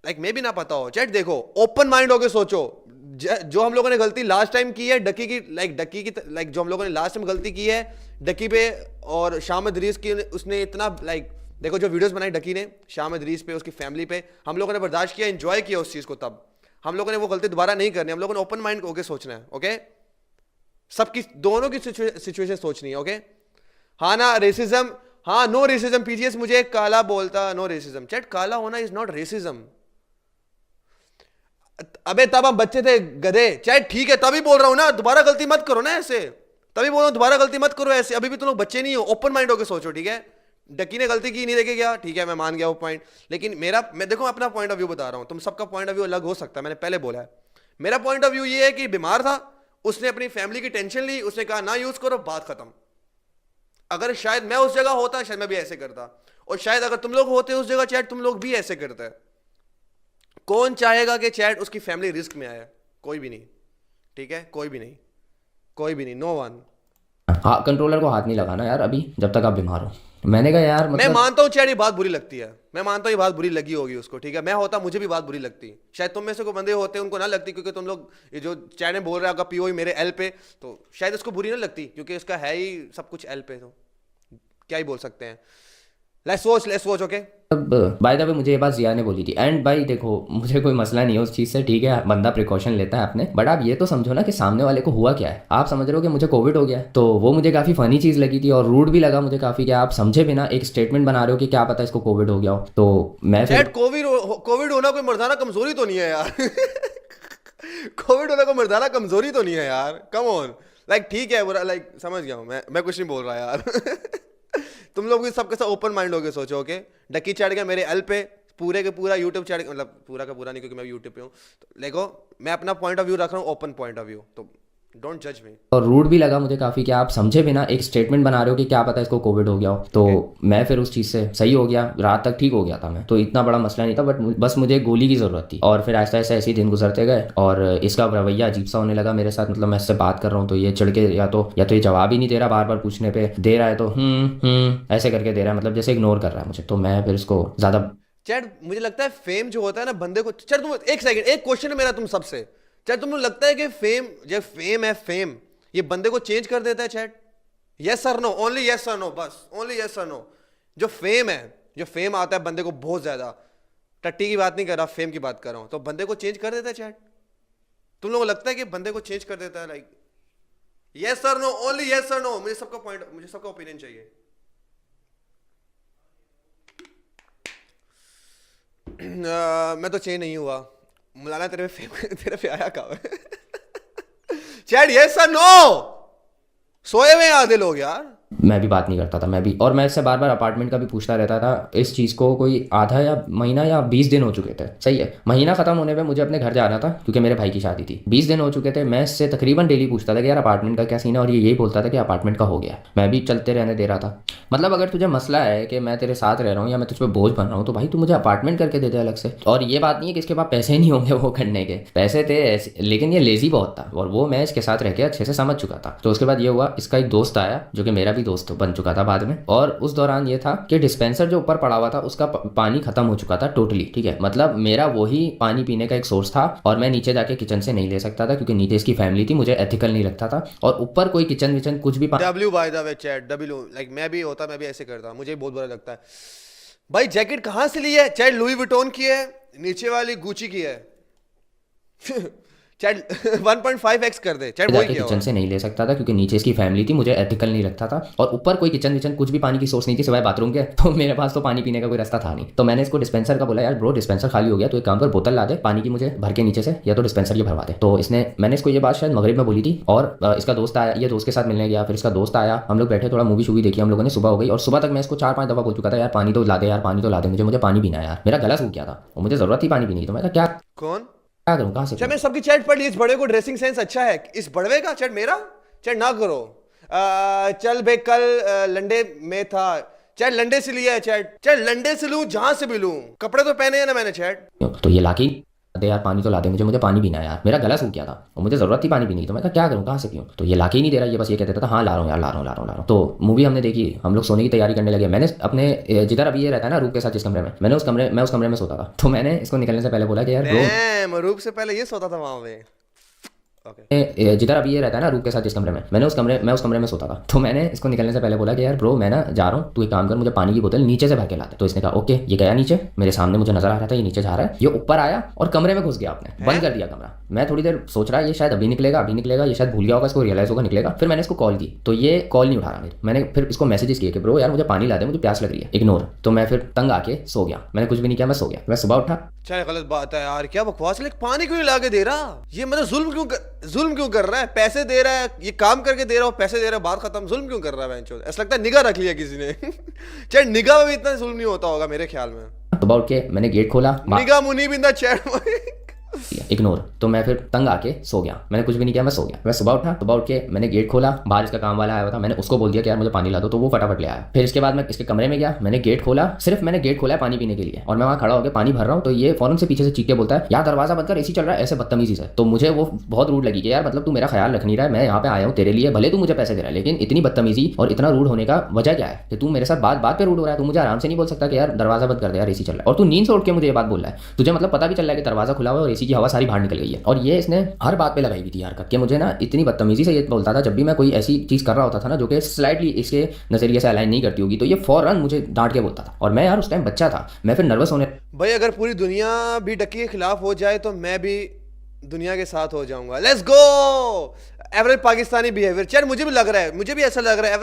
लाइक मे भी ना पता हो चैट। देखो ओपन माइंड होके सोचो, जो हम लोगों ने गलती लास्ट टाइम की है डकी की जो हम लोगों ने लास्ट टाइम गलती की है डकी पे और शाम अदरीस की, उसने इतना देखो जो वीडियोस बनाई डकी ने शाम अदरीस पे, उसकी फैमिली पे, हम लोगों ने बर्दाश्त किया, एंजॉय किया उस चीज को। तब हम लोगों ने वो गलती दोबारा नहीं करनी, हम लोगों ने ओपन माइंड होकर सोचना है, ओके। सबकी दोनों की सिचुएशन सोचनी है, ओके। हाँ ना रेसिज्म, हाँ नो रेसिज्म। पीजीएस मुझे काला बोलता, नो रेसिज्म चैट, काला होना इज नॉट रेसिज्म। अबे तब हम बच्चे थे गधे चैट, ठीक है, तभी बोल रहा हूं ना दोबारा गलती मत करो ना ऐसे, तभी बोल रहा हूं दोबारा गलती मत करो ऐसे। अभी भी तुम लोग बच्चे नहीं हो, ओपन माइंड होकर सोचो, ठीक है। डकी ने गलती की नहीं देखे गया, ठीक है, मैं मान गया वो पॉइंट, लेकिन मैं देखो अपना पॉइंट ऑफ व्यू बता रहा हूं, तुम सबका पॉइंट ऑफ व्यू अलग हो सकता है, मैंने पहले बोला है। मेरा पॉइंट ऑफ व्यू ये है कि बीमार था, उसने अपनी फैमिली की टेंशन ली, उसने कहा ना यूज करो, बात खत्म। अगर शायद मैं उस जगह होता शायद मैं भी ऐसे करता, और शायद अगर तुम लोग होते उस जगह चैट तुम लोग भी ऐसे करते। कौन चाहेगा कि चैट उसकी फैमिली रिस्क में आए? कोई भी नहीं, ठीक है, कोई भी नहीं, नो वन। हाँ कंट्रोलर को हाथ नहीं लगाना यार अभी जब तक आप बीमार हो। मैंने कहा यार मैं मानता हूँ चैट ये बात बुरी लगती है, मैं मानता हूँ ये बात बुरी लगी होगी उसको, ठीक है। मैं होता मुझे भी बात बुरी लगती, शायद तुम में से कोई बंदे होते उनको ना लगती, क्योंकि तुम लोग ये जो चैट में बोल रहा है आपका पीओ मेरे एल पे, तो शायद उसको बुरी ना लगती क्योंकि उसका है ही सब कुछ एल पे, तो क्या ही बोल सकते हैं। Let's watch okay. By the way मुझे ये बात जिया ने बोली थी। एंड भाई देखो मुझे कोई मसला नहीं है उस चीज़ से, ठीक है, बंदा प्रिकॉशन लेता है अपने, बट आप ये तो समझो ना कि सामने वाले को हुआ क्या है। आप समझ रहे हो कि मुझे कोविड हो गया, तो वो मुझे काफ़ी फनी चीज़ लगी थी और रूड भी लगा मुझे काफ़ी, कि आप समझे बिना एक स्टेटमेंट बना रहे हो कि क्या पता इसको कोविड हो गया हो। तो मैं कोविड होना कोई मर्दाना कमजोरी तो नहीं है यार। कोविड होने को मर्दाना कमजोरी तो नहीं है यार, कम ऑन। लाइक ठीक है, बुरा लाइक समझ गया हूँ मैं कुछ नहीं बोल रहा यार। तुम लोग भी सबके साथ ओपन माइंड होके सोचो, ओके। डक्की चढ़ गया मेरे एल पे, पूरे के पूरा यूट्यूब चढ़, मतलब पूरा का पूरा नहीं क्योंकि मैं यूट्यूब पे हूँ, तो देखो मैं अपना पॉइंट ऑफ व्यू रख रहा हूँ, ओपन पॉइंट ऑफ व्यू, तो डोंट जज मी। और रूड भी लगा मुझे काफ़ी कि आप समझे बिना एक स्टेटमेंट बना रहे हो कि क्या पता इसको कोविड हो गया हो। तो मैं फिर उस चीज़ से सही हो गया, रात तक ठीक हो गया था मैं, तो इतना बड़ा मसला नहीं था, बट बस मुझे गोली की ज़रूरत थी। और फिर आहिस्ता आहिस्ता ऐसे ही दिन गुजरते गए और इसका रवैया अजीब सा होने लगा मेरे साथ। मतलब मैं इससे बात कर रहा हूँ तो ये चिढ़ के या तो ये जवाब ही नहीं दे रहा, बार बार पूछने पे दे रहा है तो ऐसे करके दे रहा है, मतलब जैसे इग्नोर कर रहा है मुझे। तो मैं फिर इसको ज़्यादा चैट मुझे लगता है फेम जो होता है ना बंदे को, चल तुम एक सेकंड, एक क्वेश्चन है मेरा तुम सबसे, चैट तुमको लगता है कि फेम, जब फेम है, फेम ये बंदे को चेंज कर देता है चैट? यस और नो, ओनली यस और नो, बस ओनली यस और नो। जो फेम है, जो फेम आता है बंदे को बहुत ज्यादा, टट्टी की बात नहीं कर रहा, फेम की बात कर रहा हूं, तो बंदे को चेंज कर देता है चैट? तुम लोगों को लगता है कि बंदे को चेंज कर देता है? लाइक यस और नो, ओनली यस और नो, मुझे सबका पॉइंट, मुझे सबका ओपिनियन चाहिए। मैं तो चेंज नहीं हुआ। मुलाना तेरे पे फेम, तेरे पे आया कब? चैट यस और नो, सोए हुए आधे लोग यार। मैं भी बात नहीं करता था, मैं भी, और मैं इससे बार बार अपार्टमेंट का भी पूछता रहता था। इस चीज़ को कोई आधा या महीना या 20 दिन हो चुके थे, सही है, महीना ख़त्म होने पे मुझे अपने घर जाना था क्योंकि मेरे भाई की शादी थी। 20 दिन हो चुके थे, मैं इससे तकरीबन डेली पूछता था कि यार अपार्टमेंट का क्या सीन है, और ये यही बोलता था कि अपार्टमेंट का हो गया। मैं भी चलते रहने दे रहा था। मतलब अगर तुझे मसला है कि मैं तेरे साथ रह रहा हूँ या मैं तुझ पर बोझ बन रहा हूँ तो भाई तू मुझे अपार्टमेंट करके दे दे अलग से। और ये बात नहीं है कि इसके पास पैसे नहीं होंगे वो करने के, पैसे थे लेकिन ये लेजी बहुत था, और वो मैं इसके साथ रह के अच्छे से समझ चुका था। तो उसके बाद ये हुआ, इसका एक दोस्त आया जो कि मेरा भी दोस्त बन चुका था बाद में, और उस दौरान ये था कि डिस्पेंसर जो ऊपर पड़ा हुआ था उसका पानी खत्म हो चुका था टोटली, ठीक है। मतलब मेरा वही पानी पीने का एक सोर्स था और मैं नीचे जाके किचन से नहीं ले सकता था क्योंकि नीचे इसकी फैमिली थी, मुझे एथिकल नहीं लगता था। और ऊपर कोई किचन विचन कुछ भी W by the way chat, W like मैं भी होता, मैं भी ऐसे करता, मुझे बहुत बुरा लगता है। भाई जैकेट कहाँ से ली है चैट? लुई विटोन की है, नीचे वाली गुची की है। चैट 1.5x कर दे चैट, वही किया किचन से नहीं ले सकता था क्योंकि नीचे इसकी फैमिली थी, मुझे एथिकल नहीं लगता था। और ऊपर कोई किचन विचन कुछ भी पानी की सोर्स नहीं थी सिवाय बाथरूम के, तो मेरे पास तो पानी पीने का कोई रास्ता था नहीं। तो मैंने इसको डिस्पेंसर का बोला, यार ब्रो डिस्पेंसर खाली हो गया तो एक काम कर, बोतल ला दे पानी की मुझे भर के नीचे से, या तो डिस्पेंसर की भरवा दे। तो इसने, मैंने इसको ये बात शायद मगरिब में बोली थी, और इसका दोस्त आया, ये दोस्त के साथ मिलने गया, फिर इसका दोस्त आया, हम लोग बैठे थोड़ा मूवी शूवी देखी हम लोगों ने, सुबह हो गई। और सुबह तक मैं इसको 4-5 दफा बोल चुका था, यार पानी तो ला दे, यार पानी तो ला दे, मुझे पानी पीना है यार, मेरा गला सूख गया था और मुझे जरूरत थी पानी पीने की। तो मैं क्या कौन क्या करूँ, कहाँ से चैट? मैं सबकी चैट पढ़ ली, इस बड़े को ड्रेसिंग सेंस अच्छा है, इस बड़वे का चैट मेरा चैट ना करो। चल बे कल लंडे में था चैट, लंडे से लिया है चैट, चैट लंडे से लूं जहां से भी लूं, कपड़े तो पहने हैं ना मैंने चैट। तो ये लाके दे यार पानी तो ला दे, मुझे पानी पीना है यार, मेरा गला सूख गया था और मुझे जरूरत थी पानी पीने की। तो मैं क्या करूँ, कहाँ से पीऊँ? तो ये लाके ही नहीं दे रहा, ये बस ये कहता था हाँ ला रहा हूँ यार, ला रहा हूँ। तो मूवी हमने देखी, हम लोग सोने की तैयारी करने लगे। मैंने अपने जिधर अभी ये रहता है ना रूप के साथ जिस कमरे में, मैं उस कमरे में सोता था। तो मैंने इसको निकलने से पहले बोला कि यार ब्रो, रूप से पहले ये सोता था वहां पे। जिधर अभी ये रहता है ना रूप के साथ जिस कमरे में, मैं उस कमरे में सोता था। तो मैंने इसको निकलने से पहले बोला कि यार ब्रो मैं ना जा रहा हूँ, तू एक काम कर, मुझे पानी की बोतल नीचे से भर के ला दे। तो इसने कहा ओके। ये गया नीचे, मेरे सामने मुझे नजर आ रहा था ये नीचे जा रहा है, ये ऊपर आया और कमरे में घुस गया, आपने बंद कर दिया कमरा। मैं थोड़ी देर सोच रहा ये शायद अभी निकलेगा, ये शायद भूल गया होगा, इसको रियलाइज होगा निकलेगा। फिर मैंने इसको कॉल की तो ये कॉल नहीं उठा रहा मेरी। मैंने फिर इसको मैसेजेस किए कि ब्रो यार मुझे पानी ला दे, मुझे प्यास लग रही है, इग्नोर। तो मैं फिर तंग आके सो गया, मैंने कुछ भी नहीं किया, मैं सो गया। मैं सुबह उठा, चल गलत बात है यार, क्या बकवास है, पानी क्यों ला के दे रहा ये? मतलब जुल्म क्यों कर रहा है? पैसे दे रहा है, ये काम करके दे रहा हो, पैसे दे रहा है, बात खत्म, जुल्म क्यों कर रहा है? ऐसा लगता है निगाह रख लिया किसी ने। चाहे निगाह में भी इतना जुल्म नहीं होता होगा मेरे ख्याल में। सुबह उठ के मैंने गेट खोला, निगाह मुनी बिंदा चैट इग्नोर। तो मैं फिर तंग आके सो गया, मैंने कुछ भी नहीं किया, मैं सो गया। मैं सुबह उठ के मैंने गेट खोला, बाहर इसका काम वाला आया हुआ था, मैंने उसको बोल दिया कि यार मुझे पानी ला दो, तो वो फटाफट ले आया। फिर इसके बाद मैं इसके कमरे में गया, मैंने गेट खोला, सिर्फ मैंने गेट खोला है पानी पीने के लिए, और मैं वहाँ खड़ा होकर पानी भर रहा हूँ। तो ये फौरन से पीछे से चीख के बोलता है यार दरवाजा बंद कर, एसी चल रहा है, ऐसे बदतमीजी से। तो मुझे वो बहुत रूड लगी कि यार मतलब तू मेरा ख्याल रख नहीं रहा है, मैं यहाँ पे आया हूँ तेरे लिए, भले तू मुझे पैसे दे रहा है, लेकिन इतनी बदतमीजी और इतना रूड होने का वजह क्या है कि तू मेरे साथ बात पे रूड हो रहा है? तू मुझे आराम से नहीं बोल सकता कि यार दरवाजा बंद कर दे यार, एसी चल रहा है, और तू नींद से उठ के मुझे ये बात बोल रहा है? तुझे मतलब पता भी चल रहा है कि दरवाजा खुला हुआ है और एसी की हवा सारी बाहर निकल गई है। और ये इसने हर बात पे लगाई हुई थी यार, कि मुझे ना इतनी बदतमीजी से ये बोलता था जब भी मैं कोई ऐसी चीज कर रहा होता था ना जो कि स्लाइटली इसके नजरिए से अलाइन नहीं करती होगी, तो ये फौरन मुझे डांट के बोलता था। और मैं यार उस टाइम बच्चा था, मैं फिर नर्वस होने, भाई अगर पूरी दुनिया भी डक्की के खिलाफ हो जाए तो मैं भी दुनिया के साथ हो जाऊंगा। Let's go. Average Pakistani behaviour chat, मुझे भी लग रहा है, मुझे भी ऐसा लग रहा है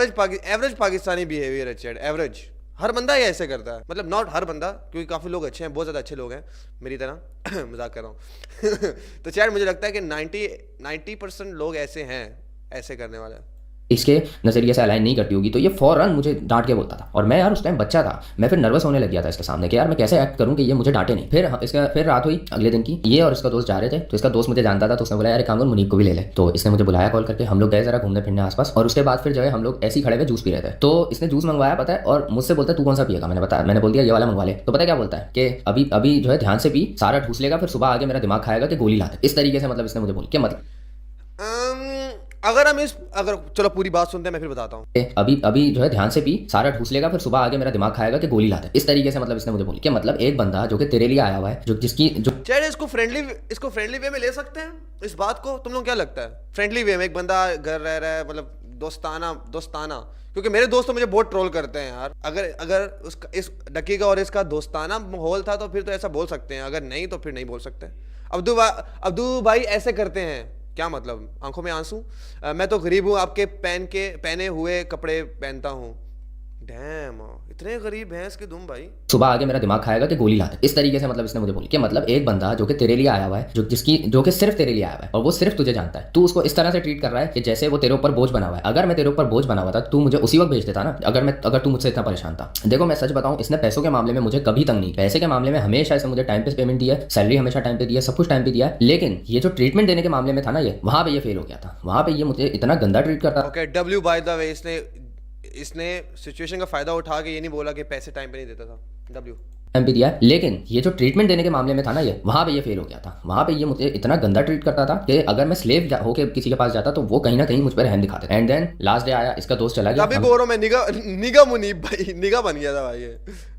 एवरेज पाकिस्तानी बिहेवियर है चैट, एवरेज। हर बंदा ही ऐसे करता है, मतलब नॉट हर बंदा, क्योंकि काफ़ी लोग अच्छे हैं, बहुत ज़्यादा अच्छे लोग हैं मेरी तरह मजाक कर रहा हूँ तो चैट मुझे लगता है कि 90% लोग ऐसे हैं, ऐसे करने वाले। इसके नज़रिए से अलाइन नहीं करती होगी, तो ये फ़ौरन मुझे डांट के बोलता था। और मैं यार उस टाइम बच्चा था, मैं फिर नर्वस होने लग गया था इसके सामने कि यार मैं कैसे एक्ट करूँ कि ये मुझे डांटे नहीं। फिर रात हुई अगले दिन की, ये और इसका दोस्त जा रहे थे, तो इसका दोस्त मुझे जानता था, तो उसने बोला यार एक काम कर, मुनीब को भी ले ले। तो इसने मुझे बुलाया कॉल करके, हम लोग गए जरा घूमने फिरने आसपास, और उसके बाद फिर जो है हम लोग ऐसे ही खड़े हुए जूस पी रहे थे। तो इसने जूस मंगवाया पता है, और मुझसे बोलता है तू कौन सा पिएगा। मैंने बोल दिया ये वाला मंगवा ले। तो पता है क्या बोलता है कि अभी अभी जो है ध्यान से पी, सारा ठूस लेगा, फिर सुबह आगे मेरा दिमाग खाएगा कि गोली ला दे। इस तरीके से मतलब इसने मुझे बोल क्या मतलब अगर चलो पूरी बात सुनते हैं, मैं फिर बताता हूँ। अभी अभी जो है ध्यान से पी, सारा ठूस लेगा, फिर सुबह आगे मेरा दिमाग खाएगा कि गोली ला दे। इस तरीके से मतलब इसने मुझे बोली कि मतलब एक बंदा जो कि तेरे लिए आया हुआ है, जो जिसकी जो चैट इसको फ्रेंडली वे में ले सकते हैं इस बात को, तुम लोग क्या लगता है? फ्रेंडली वे में एक बंदा घर रह रहा है, मतलब दोस्ताना, क्योंकि मेरे दोस्त तो मुझे बहुत ट्रोल करते हैं यार। अगर उसका इस डक्की का और इसका दोस्ताना माहौल था तो फिर तो ऐसा बोल सकते हैं, अगर नहीं तो फिर नहीं बोल सकते। अब्दू भाई ऐसे करते हैं क्या मतलब? आंखों में आंसू। मैं तो गरीब हूँ, आपके पहने हुए कपड़े पहनता हूँ। डैम, इतने गरीब भैंस के तुम भाई। सुबह आगे मेरा दिमाग खाएगा कि गोली ला दे। इस तरीके से मतलब इसने मुझे बोली कि मतलब एक बंदा जो कि तेरे लिए आया हुआ है, जो कि सिर्फ तेरे लिए आया हुआ है, और वो सिर्फ तुझे जानता है, तू उसको इस तरह से ट्रीट कर रहा है कि जैसे वो तेरे ऊपर बोझ बना हुआ है। अगर मैं तेरे ऊपर बोझ बना हुआ था, तू मुझे उसी वक्त भेज देता ना, अगर तू मुझसे इतना परेशान था। देखो मैं सच बताऊं, इसने पैसों के मामले में मुझे कभी तंग नहीं, पैसे के मामले में हमेशा इसे मुझे टाइम पे पेमेंट दिया, सैलरी हमेशा टाइम पे दिया, सब कुछ टाइम पे दिया। लेकिन ये जो ट्रीटमेंट देने के मामले में था ना, ये वहां पे ये फेल हो गया था। वहां पे ये मुझे इतना गंदा ट्रीट करता। Okay W, by the way, इसने सिचुएशन का फायदा उठा के ये नहीं बोला कि पैसे टाइम पे नहीं देता था। डब्ल्यू टाइम पे दिया, लेकिन ये जो ट्रीटमेंट देने के मामले में था ना, ये वहां पे ये फेल हो गया था। वहां पे ये मुझे इतना गंदा ट्रीट करता था कि अगर मैं स्लेव होके किसी के पास जाता तो वो कहीं ना कहीं मुझ पर रहम दिखाते। एंड देन लास्ट डे आया, इसका दोस्त चला गया। अभी बोल रहा हूं मैं, निगा मुनीब भाई, निगा बन गया था भाई ये।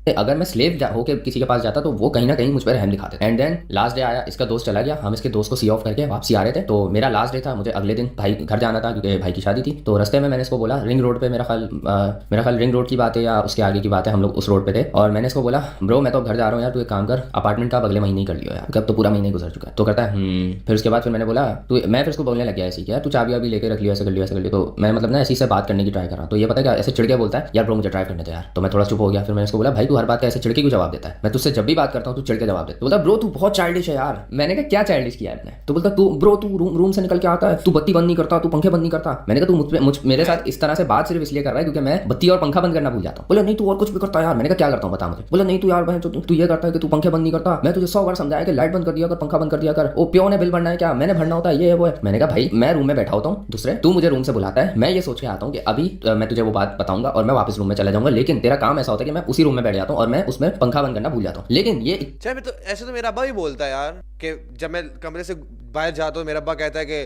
अगर मैं स्लेव होके किसी के पास जाता तो वो कहीं ना कहीं मुझ पर रहम दिखाते। एंड देन लास्ट डे आया, इसका दोस्त चला गया, हम इसके दोस्त को सी ऑफ करके वापसी आ रहे थे। तो मेरा लास्ट डे था, मुझे अगले दिन भाई घर जाना था क्योंकि भाई की शादी थी। तो रास्ते में मैंने इसको बोला, रिंग रोड पे, मेरा ख्याल रिंग रोड की बात है या उसके आगे की बात है, हम लोग उस रोड पे थे। और मैंने इसको बोला ब्रो मैं तो घर जा रहा हूँ यार, तू एक काम कर, अपार्टमेंट का अगले महीने ही कर लियो यार, कब तो पूरा महीना ही गुजर चुका है। तो कहता है फिर उसके बाद फिर मैंने बोला मैं फिर उसको बोलने लग गया ऐसी क्या तू चाबी वाबी लेके रख लियो, ऐसे कर लियो, ऐसे कर लियो। तो मैं मतलब ना ऐसी से बात करने की ट्राई कर रहा हूँ। तो ये पता है क्या ऐसे चिड़ के बोलता है, यार ब्रो मुझे ड्राइव करने दे यार। तो मैं थोड़ा चुप हो गया। फिर मैंने इसको बोला भाई तू हर बात का ऐसे चिड़ के क्यों जवाब देता है? मैं तुझसे जब भी बात करता हूँ तू चिड़ के जवाब देता है। बोलता ब्रो तू बहुत चाइल्डिश है यार। मैंने कहा क्या चाइल्डिश किया है? तो बोलता तू ब्रो तू रूम से निकल के आता है, तू बत्ती बंद नहीं करता, तू पंखे बंद नहीं करता। मैंने कहा तू मेरे साथ इस तरह से बात सिर्फ इसलिए कर रहा है क्योंकि मैं बत्ती और पंखा बंद करना भूल जाता हूँ। बोला नहीं तू और कुछ भी करता है यार। मैंने कहा क्या करता हूँ बता मुझे। बोला नहीं तू यार तू ये करता है कि तू पंखे बंद नहीं करता, मैं तुझे 100 बार समझाया कि लाइट बंद कर दिया कर, पंखा बंद कर दिया कर, वो प्यो ने बिल भरना है क्या, मैंने भरना होता है, ये है वो है। मैंने कहा भाई मैं रूम में बैठा होता हूँ दूसरे, तू मुझे रूम से बुलाता है, मैं ये सोच के आता हूँ कि अभी मैं तुझे वो बात बताऊंगा और मैं वापस रूम में चला जाऊंगा, लेकिन तेरा काम ऐसा होता है कि मैं उसी रूम में बैठ जाता हूँ और मैं उसमें पंखा बंद करना भूल जाता हूँ। लेकिन ये चाहे तो ऐसे तो मेरा अब्बा भी बोलता है यार कि जब मैं कमरे से बाहर जाता हूँ मेरा अब्बा कहता है कि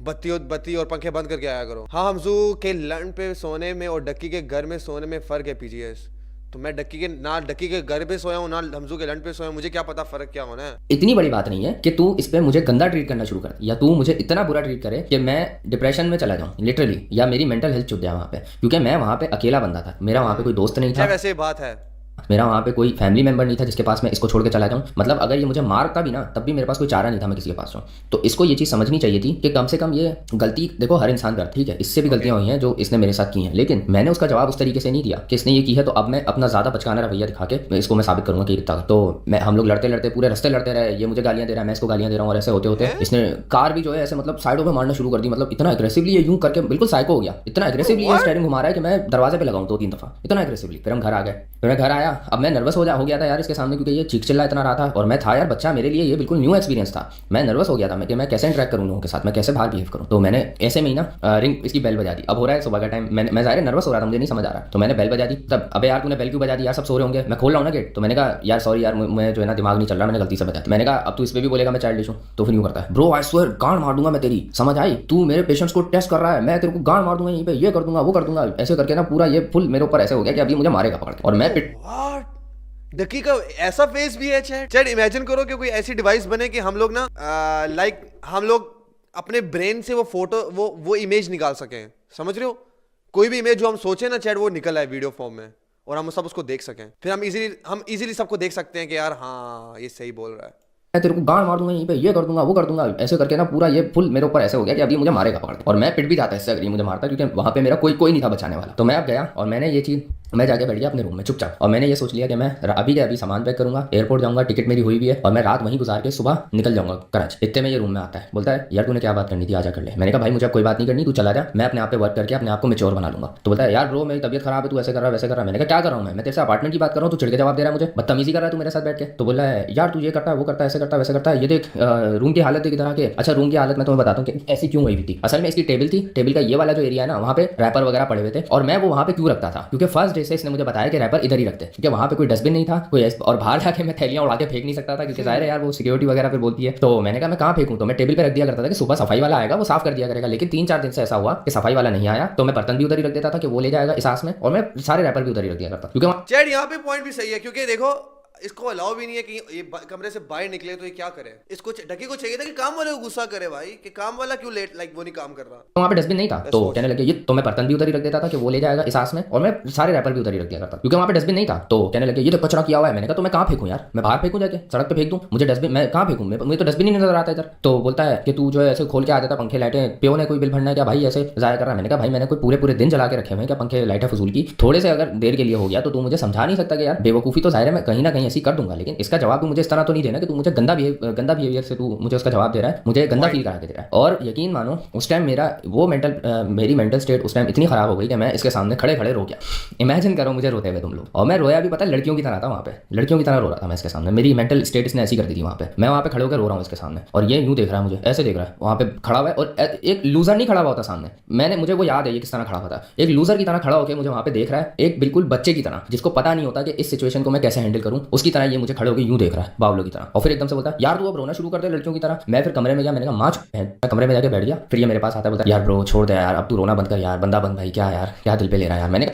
बत्ती और पंखे बंद करके आया करो। हाँ, हमजू के लंड पे सोने में और डक्की के घर में सोने में फ़र्क है पीजीएस। तो मैं डक्की के घर पे सोया हूँ ना हमजू के लंड पे सोया हूँ, मुझे क्या पता फ़र्क क्या होना है। इतनी बड़ी बात नहीं है कि तू इस पे मुझे गंदा ट्रीट करना शुरू कर या तू मुझे इतना बुरा ट्रीट करे कि मैं डिप्रेशन में चला जाऊँ लिटरली, या मेरी मेंटल हेल्थ छूट जाए वहाँ पे, क्योंकि मैं वहाँ पे अकेला बंदा था, मेरा वहाँ पे कोई दोस्त नहीं था। वैसे बात है, मेरा वहाँ पे कोई फैमिली मेंबर नहीं था जिसके पास मैं इसको छोड़ के चला जाऊँ। मतलब अगर ये मुझे मारता भी ना तब भी मेरे पास कोई चारा नहीं था, मैं किसी के पास जाऊँ। तो इसको ये चीज़ समझनी चाहिए थी कि कम से कम ये गलती, देखो हर इंसान करता, ठीक है इससे भी गलतियाँ हुई हैं जो इसने मेरे साथ की हैं, लेकिन मैंने उसका जवाब उस तरीके से नहीं दिया कि इसने ये की है तो अब मैं अपना ज़्यादा बचकाना रवैया दिखा के इसको मैं साबित करूँगा कि इतना। तो हम लोग लड़ते पूरे रास्ते लड़ते रहे, ये मुझे गालियाँ दे रहा है, मैं इसको गालियाँ दे रहा हूँ, और ऐसे होते होते इसने कार भी जो है ऐसे मतलब साइडों में मारना शुरू कर दी। मतलब इतना एग्रेसिवली ये यूं करके बिल्कुल साइको हो गया, इतना एग्रेसिवली ये स्टीयरिंग घुमा रहा है कि मैं दरवाजे पे लगाऊं 2-3 दफा, इतना एग्रेसिवली। फिर हम घर आ गए, फिर मैं घर आया, अब मैं नर्वस हो गया था यार इसके सामने, क्योंकि ये चीख चिल्ला इतना रहा था और मैं था यार बच्चा, मेरे लिए ये बिल्कुल न्यू एक्सपीरियंस था। मैं नर्वस हो गया था कि मैं कैसे इंटरेक्ट करूँ लोगों के साथ, मैं कैसे बाहर बिहेव करूँ। तो मैंने ऐसे में ही ना रिंग इसकी बेल बजा दी। अब हो रहा है सुबह का टाइम, मैं ज़ाहिर नर्वस हो रहा था, मुझे नहीं समझ आ रहा, तो मैंने बेल बजा दी। तब अबे यार तूने बेल क्यों बजा दी यार, सब सो रहे होंगे। मैं खोल रहा हूँ ना गेट, तो मैंने कहा यार सॉरी यार मैं जो है ना दिमाग नहीं चल रहा, मैंने गलती से बजा। मैंने कहा अब तू इस पे भी बोलेगा मैं चाइल्डिश हूँ, तो फिर यूँ करता है ब्रो आई स्वेयर गांड मार दूंगा मैं तेरी, समझ आई, तू मेरे पेशेंट्स को टेस्ट कर रहा है, मैं तेरे को गांड मार दूंगा यहीं पे, ये कर दूंगा वो कर दूंगा। ऐसे करके ना पूरा ये फुल मेरे ऊपर ऐसे हो गया कि अभी मुझे मारेगा पकड़ के, और मैं पिट। डक्की का ऐसा फेस भी है चैट इमेजिन करो कि कोई ऐसी डिवाइस बने कि हम लोग ना हम लोग अपने ब्रेन से वो फोटो वो इमेज निकाल सकें, समझ रहे हो? कोई भी इमेज जो हम सोचे ना चैट वो निकल आए वीडियो फॉर्म में और हम सब उसको देख सकें, फिर हम इजीली सबको देख सकते हैं कि यार हाँ ये सही बोल रहा है, मैं तेरे को गांड मार दूंगा यहीं पे, ये कर दूंगा वो कर दूंगा। ऐसे करके ना पूरा ये फुल मेरे ऊपर ऐसे हो गया कि अभी मुझे मारेगा पकड़ के, और मैं पिट भी जाता इससे अगर ये मुझे मारता, क्योंकि वहाँ पे मेरा कोई नहीं था बचाने वाला। तो मैं अब गया और मैंने ये चीज़ मैं जाके बैठ गया अपने रूम में चुपचाप, और मैंने ये सोच लिया कि मैं अभी के अभी सामान पैक करूंगा, एयरपोर्ट जाऊंगा, टिकट मेरी हुई भी है, और मैं रात वहीं गुजार के सुबह निकल जाऊंगा कराची। इतने में ये रूम में आता है, बोलता है यार तूने क्या बात करनी थी, आजा कर ले। मैंने कहा भाई मुझे कोई बात नहीं करनी, तू चला जा, मैं अपने आप पे वर्क करके अपने आप को मैच्योर बना लूंगा। तो बोलता है यार ब्रो मेरी तबियत खराब है, तू ऐसे कर रहा है वैसे कर रहा है। मैंने कहा क्या कर रहा हूँ मैं तेरे से अपार्टमेंट की बात कर रहा हूँ, तू चिढ़ के जवाब दे रहा है मुझे, बदतमीजी कर रहा है तू मेरे साथ बैठ के। तो बोला है यार तू ये करता है वो करता है, ऐसे करता है वैसे करता है, ये देख रूम की हालत देख इधर आके। अच्छा रूम की हालत मैं तुम्हें बताता हूँ कि ऐसी क्यों हुई थी। असल में इसकी टेबल थी, टेबल का ये वाला जो एरिया है ना वहाँ पे रैपर वगैरह पड़े हुए थे, और मैं वो वहाँ पे क्यों रखता था क्योंकि फर्स्ट डे से इसने मुझे बताया कि रैपर इधर ही रखते, क्योंकि वहाँ पे कोई डस्टबिन नहीं था कोई और बाहर जाके मैं थैलियां उड़ा के फेंक नहीं सकता था, क्योंकि जाहिर है यार वो सिक्योरिटी वगैरह फिर बोलती है। तो मैंने कहा मैं कहाँ फेंकूं, तो मैं टेबल पे रख दिया करता था कि सुबह सफाई वाला आएगा वो साफ कर दिया करेगा। लेकिन 3-4 दिन से ऐसा हुआ कि सफाई वाला नहीं आया, तो मैं बर्तन भी उधर ही रख देता था कि वो ले जाएगा इस आस में, और मैं सारे रैपर भी उधर ही रख दिया करता क्योंकि चैट यहाँ पे पॉइंट भी सही है, क्योंकि देखो इसको अलाउ भी नहीं है कि ये कमरे से बाहर निकले, तो ये क्या करे। इसको ढकी को चाहिए था कि काम वाले को गुस्सा करे भाई कि काम वाला क्यों लेट लाइक वो नहीं काम कर रहा। वहाँ पे डस्टबिन नहीं था, तो कहने लगे ये, तो मैं बर्तन भी उधर ही रख देता था कि वो ले जाएगा इस आस में, और मैं सारे रैपर भी उधर ही रख दिया करता क्योंकि वहाँ पे डस्टबिन नहीं था। तो कहने लगे ये तो कचरा किया हुआ है। मैंने कहा तो मैं कहाँ फेंकूं यार, मैं बाहर फेंकूं जाके सड़क पे फेंक दूं, मुझे डस्टबिन मैं कहाँ फेंकूं, मुझे तो डस्टबिन ही नजर आता है इधर। तो बोलता है कि तू जो है ऐसे खोल के आ जाता, पंखे लाइटें पियो ने कोई बिल भरना है क्या भाई, ऐसे जाया कर रहा है। मैंने कहा भाई मैंने कोई पूरे पूरे दिन जला के रखे हुए हैं क्या पंखे लाइटें फजूल की, थोड़े से अगर देर के लिए हो गया तो तू मुझे समझा नहीं सकता कि यार बेवकूफ़ी तो जाहिर है मैं कहीं ना कहीं ऐसी कर दूंगा, लेकिन इसका जवाब तू मुझे इस तरह तो नहीं देना कि तू मुझे गंदा बिहेवियर से तू मुझे उसका जवाब दे रहा है, मुझे गंदा फील करा के दे रहा है। और यकीन मानो उस टाइम मेरी मेंटल स्टेट उस टाइम इतनी खराब हो गई कि मैं इसके सामने खड़े खड़े रो गया। इमेजिन करो मुझे रोते हुए तुम लोग, और मैं रोया भी पता है लड़कियों की तरह था, वहाँ पे लड़कियों की तरह रो रहा था मैं इसके सामने। मेरी मेंटल स्टेट इसने ऐसी कर दी थी वहाँ पे, मैं वहाँ पे खड़े होकर रो रहा हूँ इसके सामने, और ये यूँ देख रहा है मुझे, ऐसे देख रहा है वहाँ पे खड़ा हुआ है, और एक लूजर नहीं खड़ा हुआ था सामने, मुझे वो याद है ये किस तरह खड़ा हुआ था, एक लूजर की तरह खड़ा होकर मुझे वहाँ पे देख रहा है, एक बिल्कुल बच्चे की तरह जिसको पता नहीं होता कि इस सिचुएशन को मैं कैसे हैंडल करूँ, उसकी तरह ये मुझे खड़े होकर यूँ देख रहा है बावलों की तरह। और फिर एकदम से बोलता है यार तू अब रोना शुरू कर दे लड़कियों की तरह। मैं फिर कमरे में गया, मैंने कहा माँ मैं कमरे में जाके बैठ गया। फिर ये मेरे पास आता है, बोलता है यार ब्रो छोड़ दे यार, अब तू रोना बंद कर यार, बंदा बंद भाई, क्या यार क्या दिल पे ले रहा है यार। मैंने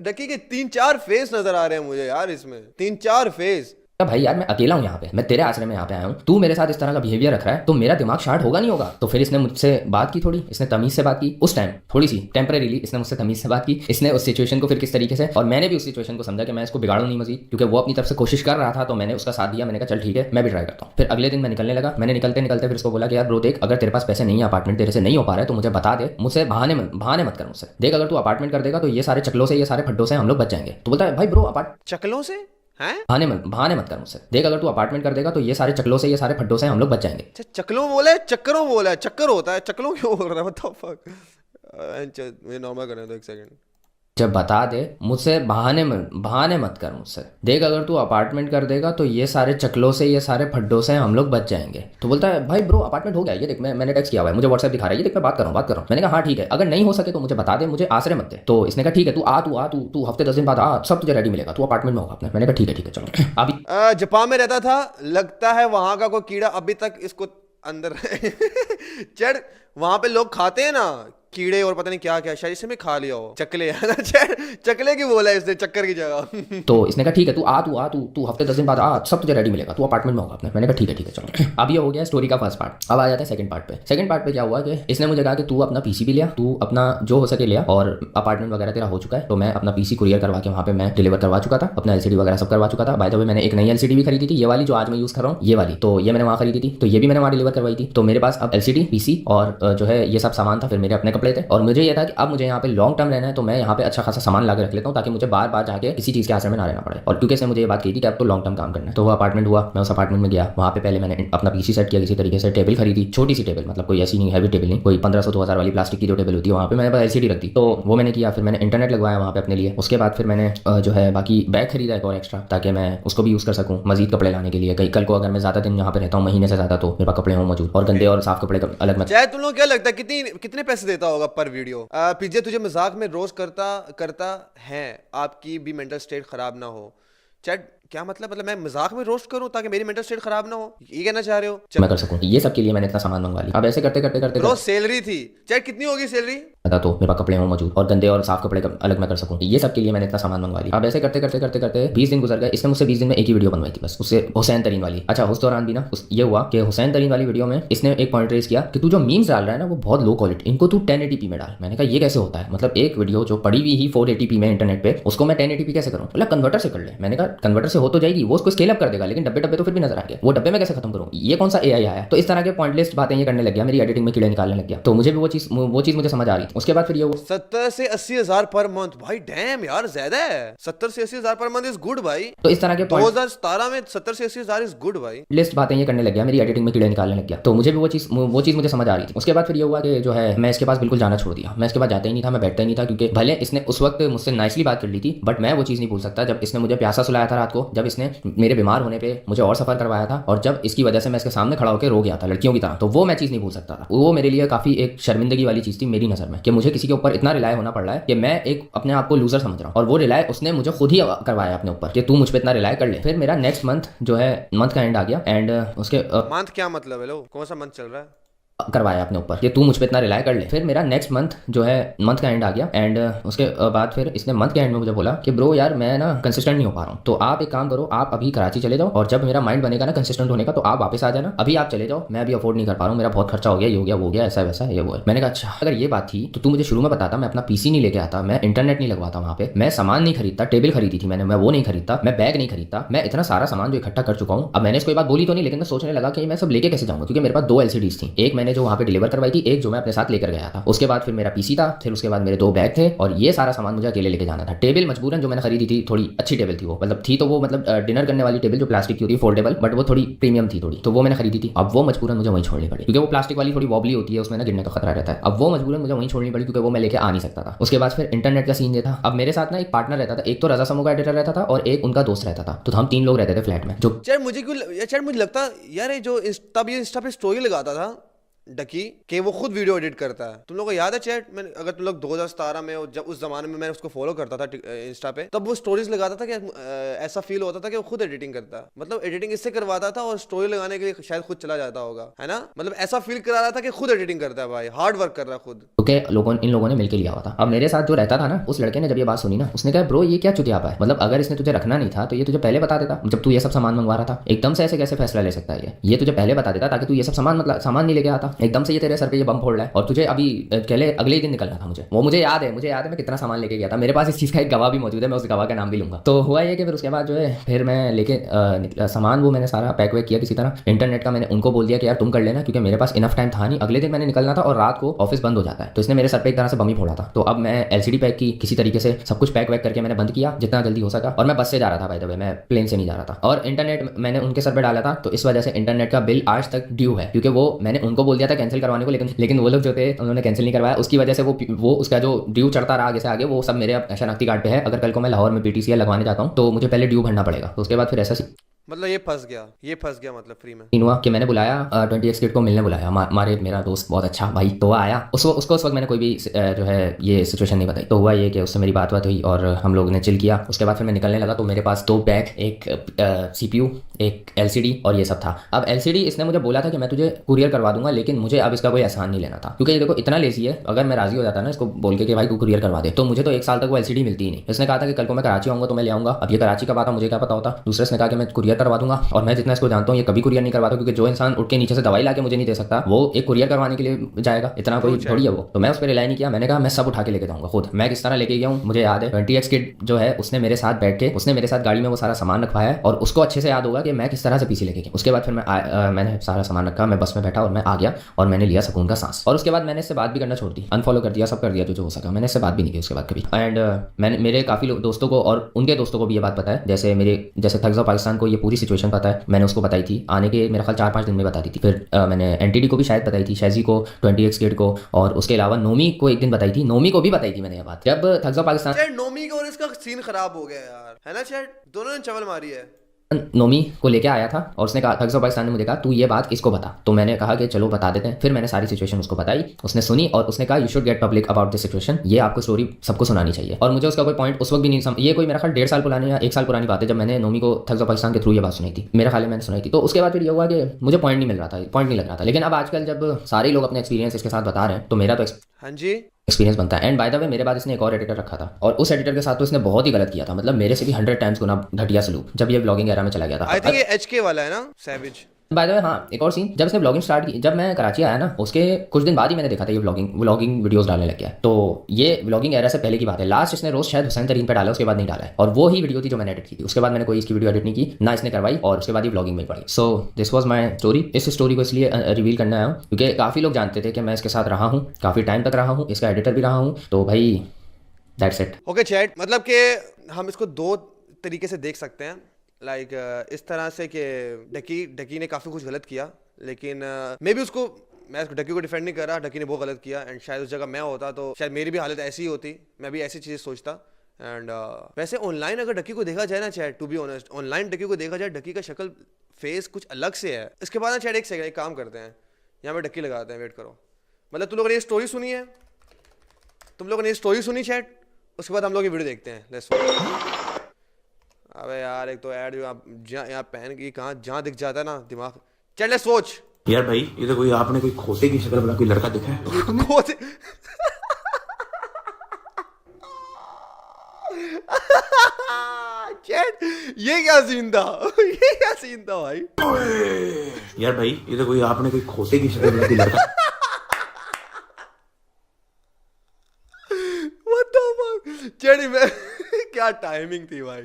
डकी के 3-4 फेस नजर आ रहे हैं मुझे यार, इसमें 3-4 फेस। भाई यार मैं अकेला हूँ यहाँ पे, मैं तेरे आश्रय में यहाँ पे आया हूँ, तू मेरे साथ इस तरह का बिहेवियर रख रहा है तो मेरा दिमाग शार्ट होगा नहीं होगा। तो फिर इसने मुझसे बात की, थोड़ी इसने तमीज से बात की उस टाइम, थोड़ी सी टेम्परेरीली इसने मुझसे तमीज से बात की, इसने उस सिचुएशन को फिर किस तरीके से, और मैंने भी उस सिचुएशन को समझा कि मैं इसको बिगाड़ूं नहीं मजीद, क्योंकि वो अपनी तरफ से कोशिश कर रहा था तो मैंने उसका साथ दिया। मैंने कहा चल ठीक है मैं भी ट्राई करता हूँ। फिर अगले दिन मैं निकलने लगा, मैंने निकलते निकलते फिर उसको बोला कि यार ब्रो देख अगर तेरे पास पैसे नहीं है, अपार्टमेंट तेरे से नहीं हो पा रहा है तो मुझे बता दे, मुझसे बहाने मत कर मुझसे, देख अगर तू अपार्टमेंट कर देगा तो ये सारे चकलों से ये सारे फड्डों से हम लोग बच जाएंगे। तो बोलता है भाई ब्रो चकलों से हैं? बहाने मत कर मुझसे, देख अगर तू अपार्टमेंट कर देगा तो ये सारे चकलों से ये सारे फड्डों से हम लोग बच जाएंगे। अच्छा चकलों बोला है, चक्करों बोला है, चक्कर होता है, चकलों क्यों बोल रहा है, व्हाट द फक। मुझे नॉर्मल करने दो एक सेकंड। जब बता दे मुझसे बहाने मत कर मुझसे, देख अगर तू अपार्टमेंट कर देगा तो ये सारे चकलों से ये सारे फड्डों से हम लोग बच जाएंगे। तो बोलता है भाई ब्रो अपार्टमेंट हो गया, ये देख मैंने टेक्स्ट किया हुआ है, मुझे व्हाट्सएप दिखा रहा है, ये देख मैं बात कर रहा हूँ। मैंने कहा हाँ ठीक है, अगर नहीं हो सके तो मुझे बता दे, मुझे आश्रय मत दे। तो इसने कहा ठीक है तू हफ्ते 10 दिन बाद आ, सब तुझे रेडी मिलेगा, तू अपार्टमेंट में होगा अपने। मैंने कहा ठीक है चलो। अभी जापान में रहता था, लगता है वहां का कोई कीड़ा अभी तक इसको अंदर चढ़, वहां पे लोग खाते हैं ना कीड़े और पता नहीं क्या क्या, शायद इससे में खा लिया हो, चकले है ना, चकले की बोला है इसने चक्कर की जगह। तो इसने कहा ठीक है तू हफ्ते 10 दिन बाद आ, सब तुझे रेडी मिलेगा, तू अपार्टमेंट में होगा अपने। मैंने कहा ठीक है चलो। अब ये हो गया स्टोरी का फर्स्ट पार्ट। अब आ जाता है सेकंड पार्ट पे। सेकंड पार्ट पे क्या हुआ कि इसने मुझे कहा कि तू अपना पीसी भी लिया, तू अपना जो हो सके लिया, और अपार्टमेंट वगैरह तेरा हो चुका है। तो मैं अपना पीसी कुरियर करवा के वहाँ पे मैं डिलीवर करवा चुका था, अपना एलसीडी वगैरह सब करवा चुका था। बाय द वे मैंने एक नई एलसीडी भी खरीदी थी, ये वाली जो आज मैं यूज कर रहा हूँ ये वाली, तो ये मैंने वहाँ खरीदी थी, तो ये भी मैंने वहाँ डिलीवर करवाई थी। तो मेरे पास अब एलसीडी पीसी और जो है ये सब सामान था, फिर मेरे अपने कपड़े थे, और मुझे ये था कि अब मुझे यहाँ पे लॉन्ग टर्म रहना है तो मैं यहाँ पे अच्छा खासा सामान ला के रख लेता हूँ ताकि मुझे बार बार जाके किसी चीज़ के आश्रय में ना रहना पड़े। और क्योंकि इसने मुझे ये बात कही थी कि अब तो लॉन्ग टर्म काम करना है। तो वो अपार्टमेंट हुआ, मैं उस अपार्टमेंट में गया, वहाँ पे पहले मैंने अपना पीसी सेट किया किसी तरीके से, टेबल खरीदी, छोटी सी टेबल, मतलब कोई ऐसी नहीं हैवी टेबल नहीं, कोई 1500-2000 वाली प्लास्टिक की जो टेबल होती है, वहाँ पे मैंने एलसीडी रख दी। तो वो मैंने किया, फिर मैंने इंटरनेट लगवाया वहाँ पे अपने लिए। उसके बाद फिर मैंने जो है बाकी बैग खरीदा एक और एक्स्ट्रा, ताकि मैं उसको भी यूज़ कर सकूँ मजीद कपड़े लाने के लिए। कल को अगर मैं ज़्यादा दिन यहाँ पे रहता हूँ, महीने से ज़्यादा, तो मेरे पास कपड़े हों मौजूद, और गंदे और साफ कपड़े अलग मत। चाहे तुम लोग क्या लगता है कितने पैसे देता होगा पर वीडियो? पीजे तुझे मजाक में रोज करता है, आपकी भी मेंटल स्टेट खराब ना हो। चैट क्या मतलब मैं मजाक में रोस्ट करूं ताकि मेरी मेंटल स्टेट खराब ना हो, ये कहना चाह रहे हो? मैं कर सकूं ये सब के लिए मैंने इतना सामान मंगवा लिया। अब ऐसे करते रोज सैलरी थी, चैट कितनी होगी सैलरी बता, तो मेरे पास कपड़े हों मौजूद, और गंदे और साफ कपड़े अलग मैं कर सकूं, ये सब के लिए मैंने इतना सामान मंगवा लिया। अब ऐसे करते 20 दिन गुजर गए। इसने मुझसे 20 दिन में एक ही वीडियो बनवाई थी बस, उससे हुसैन तरीन वाली। अच्छा उस दौरान भी ना ये हुआ कि हुसैन तरीन वाली वीडियो में इसने एक पॉइंट रेज किया कि तू जो मीम्स डाल रहा है ना वो बहुत लो क्वालिटी, इनको तू 1080p में डाल। मैंने कहा ये कैसे होता है, मतलब एक वीडियो जो पड़ी हुई ही 480p में इंटरनेट पे, उसको मैं 1080p कैसे करूँ? मतलब कन्वर्टर से कर ले। मैंने कहा कन्वर्टर से हो तो जाएगी, वो उसको स्केल अप कर देगा, लेकिन डब्बे डब्बे तो फिर भी नजर आएंगे। वो डब्बे में कैसे खत्म करूँ, ये कौन सा एआई आया। तो इस तरह के पॉइंटलेस बातें ये करने लग गया, मेरी एडिटिंग में कीड़े निकालने लग गया। तो मुझे भी वो चीज मुझे समझ आ रही थी। उसके बाद फिर ये वो 70 से 80 हजार पर मंथ, भाई डैम यार, ज्यादा है। 70 से 80 हजार पर मंथ इज गुड भाई। तो इस तरह के 2017 में 70 से 80 हजार इज गुड भाई। लिस्ट बातें ये करने लग गया, मेरी एडिटिंग में कीड़े निकालने लग गया। तो मुझे भी वो चीज़ मुझे समझ आ रही थी। उसके बाद फिर ये हुआ कि जो है मैं इसके पास बिल्कुल जाना छोड़ दिया। मैं इसके पास जाता ही नहीं था, मैं बैठता ही नहीं था, क्योंकि भले इसने उस वक्त मुझसे नाइसली बात कर ली थी, बट मैं वो चीज़ नहीं भूल सकता जब इसने मुझे प्यासा सुलाया था रात को, जब इसने मेरे बीमार होने पर मुझे और सफ़र करवाया था, और जब इसकी वजह से मैं इसके सामने खड़ा होकर रो गया था लड़कियों की तरह। तो वो मैं चीज़ नहीं भूल सकता था। वो मेरे लिए काफ़ी एक शर्मिंदगी वाली चीज़ थी मेरी नज़र में, कि मुझे किसी के ऊपर इतना रिलाय होना पड़ रहा है कि मैं एक अपने आप को लूजर समझ रहा हूँ, और वो रिलाय उसने मुझे खुद ही करवाया अपने ऊपर कि तू मुझ पर इतना रिलाय कर ले। फिर मेरा नेक्स्ट मंथ जो है, मंथ का एंड आ गया, एंड उसके मंथ क्या मतलब है, लो कौन सा मंथ चल रहा है। करवाया अपने ऊपर कि तू मुझ पे इतना रिलाय कर ले। फिर मेरा नेक्स्ट मंथ जो है, मंथ का एंड आ गया, एंड उसके बाद फिर इसने मंथ के एंड में मुझे बोला कि ब्रो यार मैं ना कंसिस्टेंट नहीं हो पा रहा हूँ, तो आप एक काम करो, आप अभी कराची चले जाओ, और जब मेरा माइंड बनेगा ना कंसिस्टेंट होने का, तो आप वापस आ जाना। अभी आप चले जाओ, मैं अभी अफोर्ड नहीं कर पा रहा हूँ, मेरा बहुत खर्चा हो गया, ये हो गया, वो हो गया, ऐसा वैसा, ये वो है। मैंने कहा अच्छा, अगर ये बात थी तो तू मुझे शुरू में बताता, मैं अपना पीसी नहीं लेके आता, मैं इंटरनेट नहीं लगवाता वहाँ पे, मैं सामान नहीं खरीदता, टेबल खरीदी थी मैंने, मैं वो नहीं खरीदता, मैं बैग नहीं खरीदता, मैं इतना सारा सामान जो इकट्ठा कर चुका हूँ। अब मैंने इसको बात बोली तो नहीं, लेकिन मैं सोचने लगा कि मैं सब लेके कैसे जाऊँगा, क्योंकि मेरे पास 2 LCDs थी, एक मैंने जो वहाँ पे डिलीवर करवाई थी, एक जो मैं अपने साथ लेकर गया था। उसके बाद फिर मेरा पीसी था, फिर उसके बाद मेरे 2 बैग थे, और ये सारा सामान मुझे अकेले लेके जाना था। टेबल मजबूरन जो मैंने खरीदी थी, थोड़ी अच्छी टेबल थी वो, मतलब थी तो वो मतलब डिनर करने वाली टेबल जो प्लास्टिक की होती है, फोल्डेबल, बट वो थोड़ी प्रीमियम थी थोड़ी, तो वो मैंने खरीदी थी। अब वो मजबूरन मुझे वहीं छोड़नी पड़ी, क्योंकि वो प्लास्टिक वाली थोड़ी वॉबली होती है, उसमें ना गिरने का खतरा रहता है। अब वो मजबूरन मुझे वहीं छोड़नी पड़ी, क्योंकि वो मैं लेके आ नहीं सकता था। उसके बाद फिर इंटरनेट का सीन ये था, अब मेरे साथ ना एक पार्टनर रहता था, एक तो रजा समूह का एडिटर रहता था, और एक उनका दोस्त रहता था, तो हम 3 लोग रहते थे फ्लैट में। जो यार मुझे लगता यार, ये जो तब ये इंस्टा पे स्टोरी लगाता था डकी कि वो खुद वीडियो एडिट करता है, तुम लोगों को याद है चैट, मैं अगर तुम लोग 2017 में, जब उस जमाने में मैंने उसको फॉलो करता था इंस्टा पे, तब वो स्टोरीज लगाता था कि ऐसा फील होता था कि वो खुद एडिटिंग करता है, मतलब एडिटिंग इससे करवाता था और स्टोरी लगाने के लिए शायद खुद चला जाता होगा, है ना, मतलब ऐसा फील करा रहा था कि खुद एडिटिंग करता है भाई, हार्ड वर्क कर रहा है खुद। तो इन लोगों ने मिलकर लिया हुआ था। अब मेरे साथ जो रहता था ना, उस लड़के ने जब ये बात सुनी ना, उसने कहा ब्रो ये क्या चुतियापा है, मतलब अगर इसने तुझे रखना नहीं था तो ये तुझे पहले बता देता, जब तू ये सब सामान मंगवा रहा था, एकदम से ऐसे कैसे फैसला ले सकता है ये तुझे पहले बता देता, ताकि तू ये सब सामान नहीं लेके आता, एकदम से ये तेरे सर पे ये बम फोड़ रहा है, और तुझे अभी अगले ही दिन निकलना था। मुझे याद है मैं कितना सामान लेके गया था, मेरे पास इस चीज़ का एक गवाह भी मौजूद है, मैं उस गवाह का नाम भी लूंगा। तो हुआ ये कि फिर उसके बाद जो है, फिर मैं लेके सामान वो मैंने सारा पैक वैक किया किसी तरह। इंटरनेट का मैंने उनको बोल दिया कि यार तुम कर लेना, क्योंकि मेरे पास इनफ टाइम था नहीं, अगले दिन मैंने निकलना था, और रात को ऑफिस बंद हो जाता है, तो इसने मेरे सर पे एक तरह से बम ही फोड़ा था। तो अब मैं LCD पैक की, किसी तरीके से सब कुछ पैक वैक करके मैंने बंद किया जितना जल्दी हो सका, और मैं बस से जा रहा था, बाय द वे मैं प्लेन से नहीं जा रहा था, और इंटरनेट मैंने उनके सर पे डाला था, तो इस वजह से इंटरनेट का बिल आज तक ड्यू है, क्योंकि वो मैंने उनको बोल दिया था कैंसिल करवाने को, लेकिन वो लोग जो थे उन्होंने कैंसिल नहीं करवाया, उसकी वजह से वो उसका जो ड्यू चढ़ता रहा आगे से आगे, वो सब मेरे शनाख्ती कार्ड पे है। अगर कल को मैं लाहौर में BTCL लगवाने जाता हूँ तो मुझे पहले ड्यू भरना पड़ेगा। तो उसके बाद फिर ऐसा मतलब ये फंस गया मतलब फ्री में। सीन हुआ कि मैंने बुलाया 20x किड को मिलने बुलाया, मेरा दोस्त बहुत अच्छा भाई, तो वो आया, उसको उस वक्त मैंने कोई भी जो है ये सिचुएशन नहीं बताई। तो हुआ ये कि उससे मेरी बात हुई और हम लोग ने चिल किया। उसके बाद फिर मैं निकलने लगा, तो मेरे पास 2 बैग, एक CPU, एक LCD और ये सब था। अब LCD इसने मुझे बोला था कि मैं तुझे कुरियर करवा दूंगा, लेकिन मुझे अब इसका कोई एहसान नहीं लेना था, क्योंकि ये देखो इतना लेजी है। अगर मैं राजी हो जाता ना इसको बोल के कि भाई तू कुरियर करवा दे, तो मुझे तो 1 साल तक वो LCD मिलती ही नहीं। इसने कहा था कि कल को मैं कराची आऊंगा तो मैं ले आऊंगा। अब ये कराची का बात है, मुझे क्या पता होता। दूसरे ने कहा कि मैं कुरियर करवा दूंगा, और मैं जितना इसको जानता हूँ ये कभी कुरियर नहीं करवाता, क्योंकि जो इंसान उठ के नीचे से दवाई लाके मुझे नहीं दे सकता वो एक कुरियर करवाने के लिए जाएगा, इतना कोई थोड़ी है वो। तो मैं उस पर रिलाई नहीं किया, मैंने कहा मैं सब उठा के लेके जाऊंगा खुद। मैं किस तरह लेके गया हूँ मुझे याद है। 20x किड जो है उसने मेरे साथ बैठ के, उसने मेरे साथ गाड़ी में वो सारा सामान रखवाया है, और उसको अच्छे से याद होगा कि मैं किस तरह से पीछे लेके गया। उसके बाद फिर मैंने सारा सामान रखा, मैं बस में बैठा और मैं आ गया, और मैंने लिया सुकून का सांस। और उसके बाद मैंने इससे बात भी करना छोड़ दी, अनफॉलो कर दिया, सब कर दिया जो हो सका। मैंने इससे बात भी नहीं की उसके बाद कभी। एंड मैंने मेरे काफ़ी दोस्तों को और उनके दोस्तों को भी ये बात पता है, जैसे थग्स ऑफ पाकिस्तान को ये पूरी सिचुएशन पता है, मैंने उसको बताई थी आने के मेरा ख्याल 4-5 दिन में बता दी थी। फिर मैंने NTD को भी शायद बताई थी, शैजी को, 20x किड को, और उसके अलावा नोमी को एक दिन बताई थी। नोमी को भी बताई थी मैंने ये बात, जब थग्स ऑफ पाकिस्तान। नोमी का और इसका सीन खराब हो गया यार, है ना चैट, दोनों ने चवल मारी है। नोमी को लेके आया था और उसने कहा, थग्स ऑफ पाकिस्तान ने मुझे कहा तू ये बात किसको बता, तो मैंने कहा कि चलो बता देते हैं। फिर मैंने सारी सिचुएशन उसको बताई, उसने सुनी, और उसने कहा you should get public about this situation, ये आपको स्टोरी सबको सुनानी चाहिए। और मुझे उसका कोई पॉइंट उस वक्त भी नहीं ये कोई मेरा ख्याल 1.5 साल पुरानी या 1 साल पुरानी बात है, जब मैंने नोमी को थग्स ऑफ पाकिस्तान के थ्रू ये बात सुनाई थी, मेरा ख्याल है मैंने सुनाई थी। तो उसके बाद फिर ये हुआ कि मुझे पॉइंट नहीं मिल रहा था, पॉइंट नहीं लग रहा था। लेकिन अब आजकल जब सारे लोग अपने एक्सपीरियंस इसके साथ बता रहे हैं, तो मेरा तो हाँ जी एक्सपीरियंस बनता है। एंड बाय द वे मेरे बाद इसने एक और एडिटर रखा था, और उस एडिटर के साथ तो इसने बहुत ही गलत किया था, मतलब मेरे से भी 100 टाइम्स गुना घटिया सलूक, जब ये ब्लॉगिंग एरा में चला गया था। आई थिंक ये HK वाला है ना, सैविज। बाय द वे हाँ, एक और सीन, जब इसने ब्लॉगिंग स्टार्ट की, जब मैं कराची आया ना उसके कुछ दिन बाद ही मैंने देखा था ये व्लॉगिंग वीडियोस डालने लग गया है। तो ये व्लॉगिंग एरा से पहले की बात है। लास्ट इसने रोज शायद हुसैन तरीन पे डाला, उसके बाद नहीं डाला है, और वो ही वीडियो थी जो मैंने एडिट की थी। उसके बाद मैंने कोई इसकी वीडियो एडिट नहीं की ना इसने करवाई, और उसके बाद ही व्लॉगिंग में पड़ी। So this was my story. इस स्टोरी को इसलिए रिवील करना आया हूँ क्योंकि काफ़ी लोग जानते थे कि मैं इसके साथ रहा हूँ, काफ़ी टाइम तक रहा हूँ, इसका एडिटर भी रहा हूँ। तो भाई दैट्स इट। ओके चैट, मतलब कि हम इसको दो तरीके से देख सकते हैं। लाइक इस तरह से कि डकी ने काफ़ी कुछ गलत किया, लेकिन मैं भी उसको, मैं डकी को डिफेंड नहीं कर रहा, डकी ने बहुत गलत किया। एंड शायद उस जगह मैं होता तो शायद मेरी भी हालत ऐसी ही होती, मैं भी ऐसी चीज़ सोचता। एंड वैसे ऑनलाइन अगर डकी को देखा जाए ना chat, to be honest, online Ducky को देखा जाए, डकी का शक्ल फेस कुछ अलग से है। इसके बाद ना चैट एक सेकंड, एक काम करते हैं, यहाँ पे डकी लगाते हैं, वेट करो। मतलब तुम लोगों ने ये स्टोरी सुनी है, तुम लोगों ने ये स्टोरी सुनी चैट, उसके बाद हम लोग ये वीडियो देखते हैं। लेट्स अबे यार, एक तो ऐड यहाँ पहन की कहाँ जहाँ दिख जाता है ना दिमाग। चल ले सोच यार भाई, ये तो कोई आपने कोई खोते की शक्ल वाला कोई लड़का देखा है? खोते चैट, ये क्या सीन था? ये क्या सीन था भाई? यार भाई, ये तो कोई आपने कोई खोते की शक्ल वाला कोई लड़का। What the fuck? चैट मैं क्या टाइमिंग थी भाई,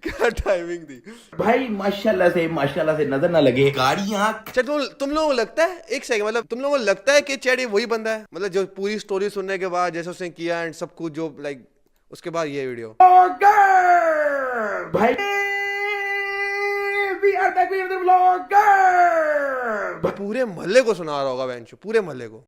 क्या टाइमिंग थी भाई। माशाल्लाह से नजर ना लगे गाड़ियां। चैट। तुम लोगों को लगता है, एक सेकंड, मतलब तुम लोगों को लगता है कि चैट ये वही बंदा है, मतलब जो पूरी स्टोरी सुनने के बाद जैसे उसने किया एंड सब कुछ, जो लाइक उसके बाद ये वीडियो भाई we are back with the vlogger। पूरे मोहल्ले को सुना रहा होगा बेंचो, पूरे मोहल्ले को।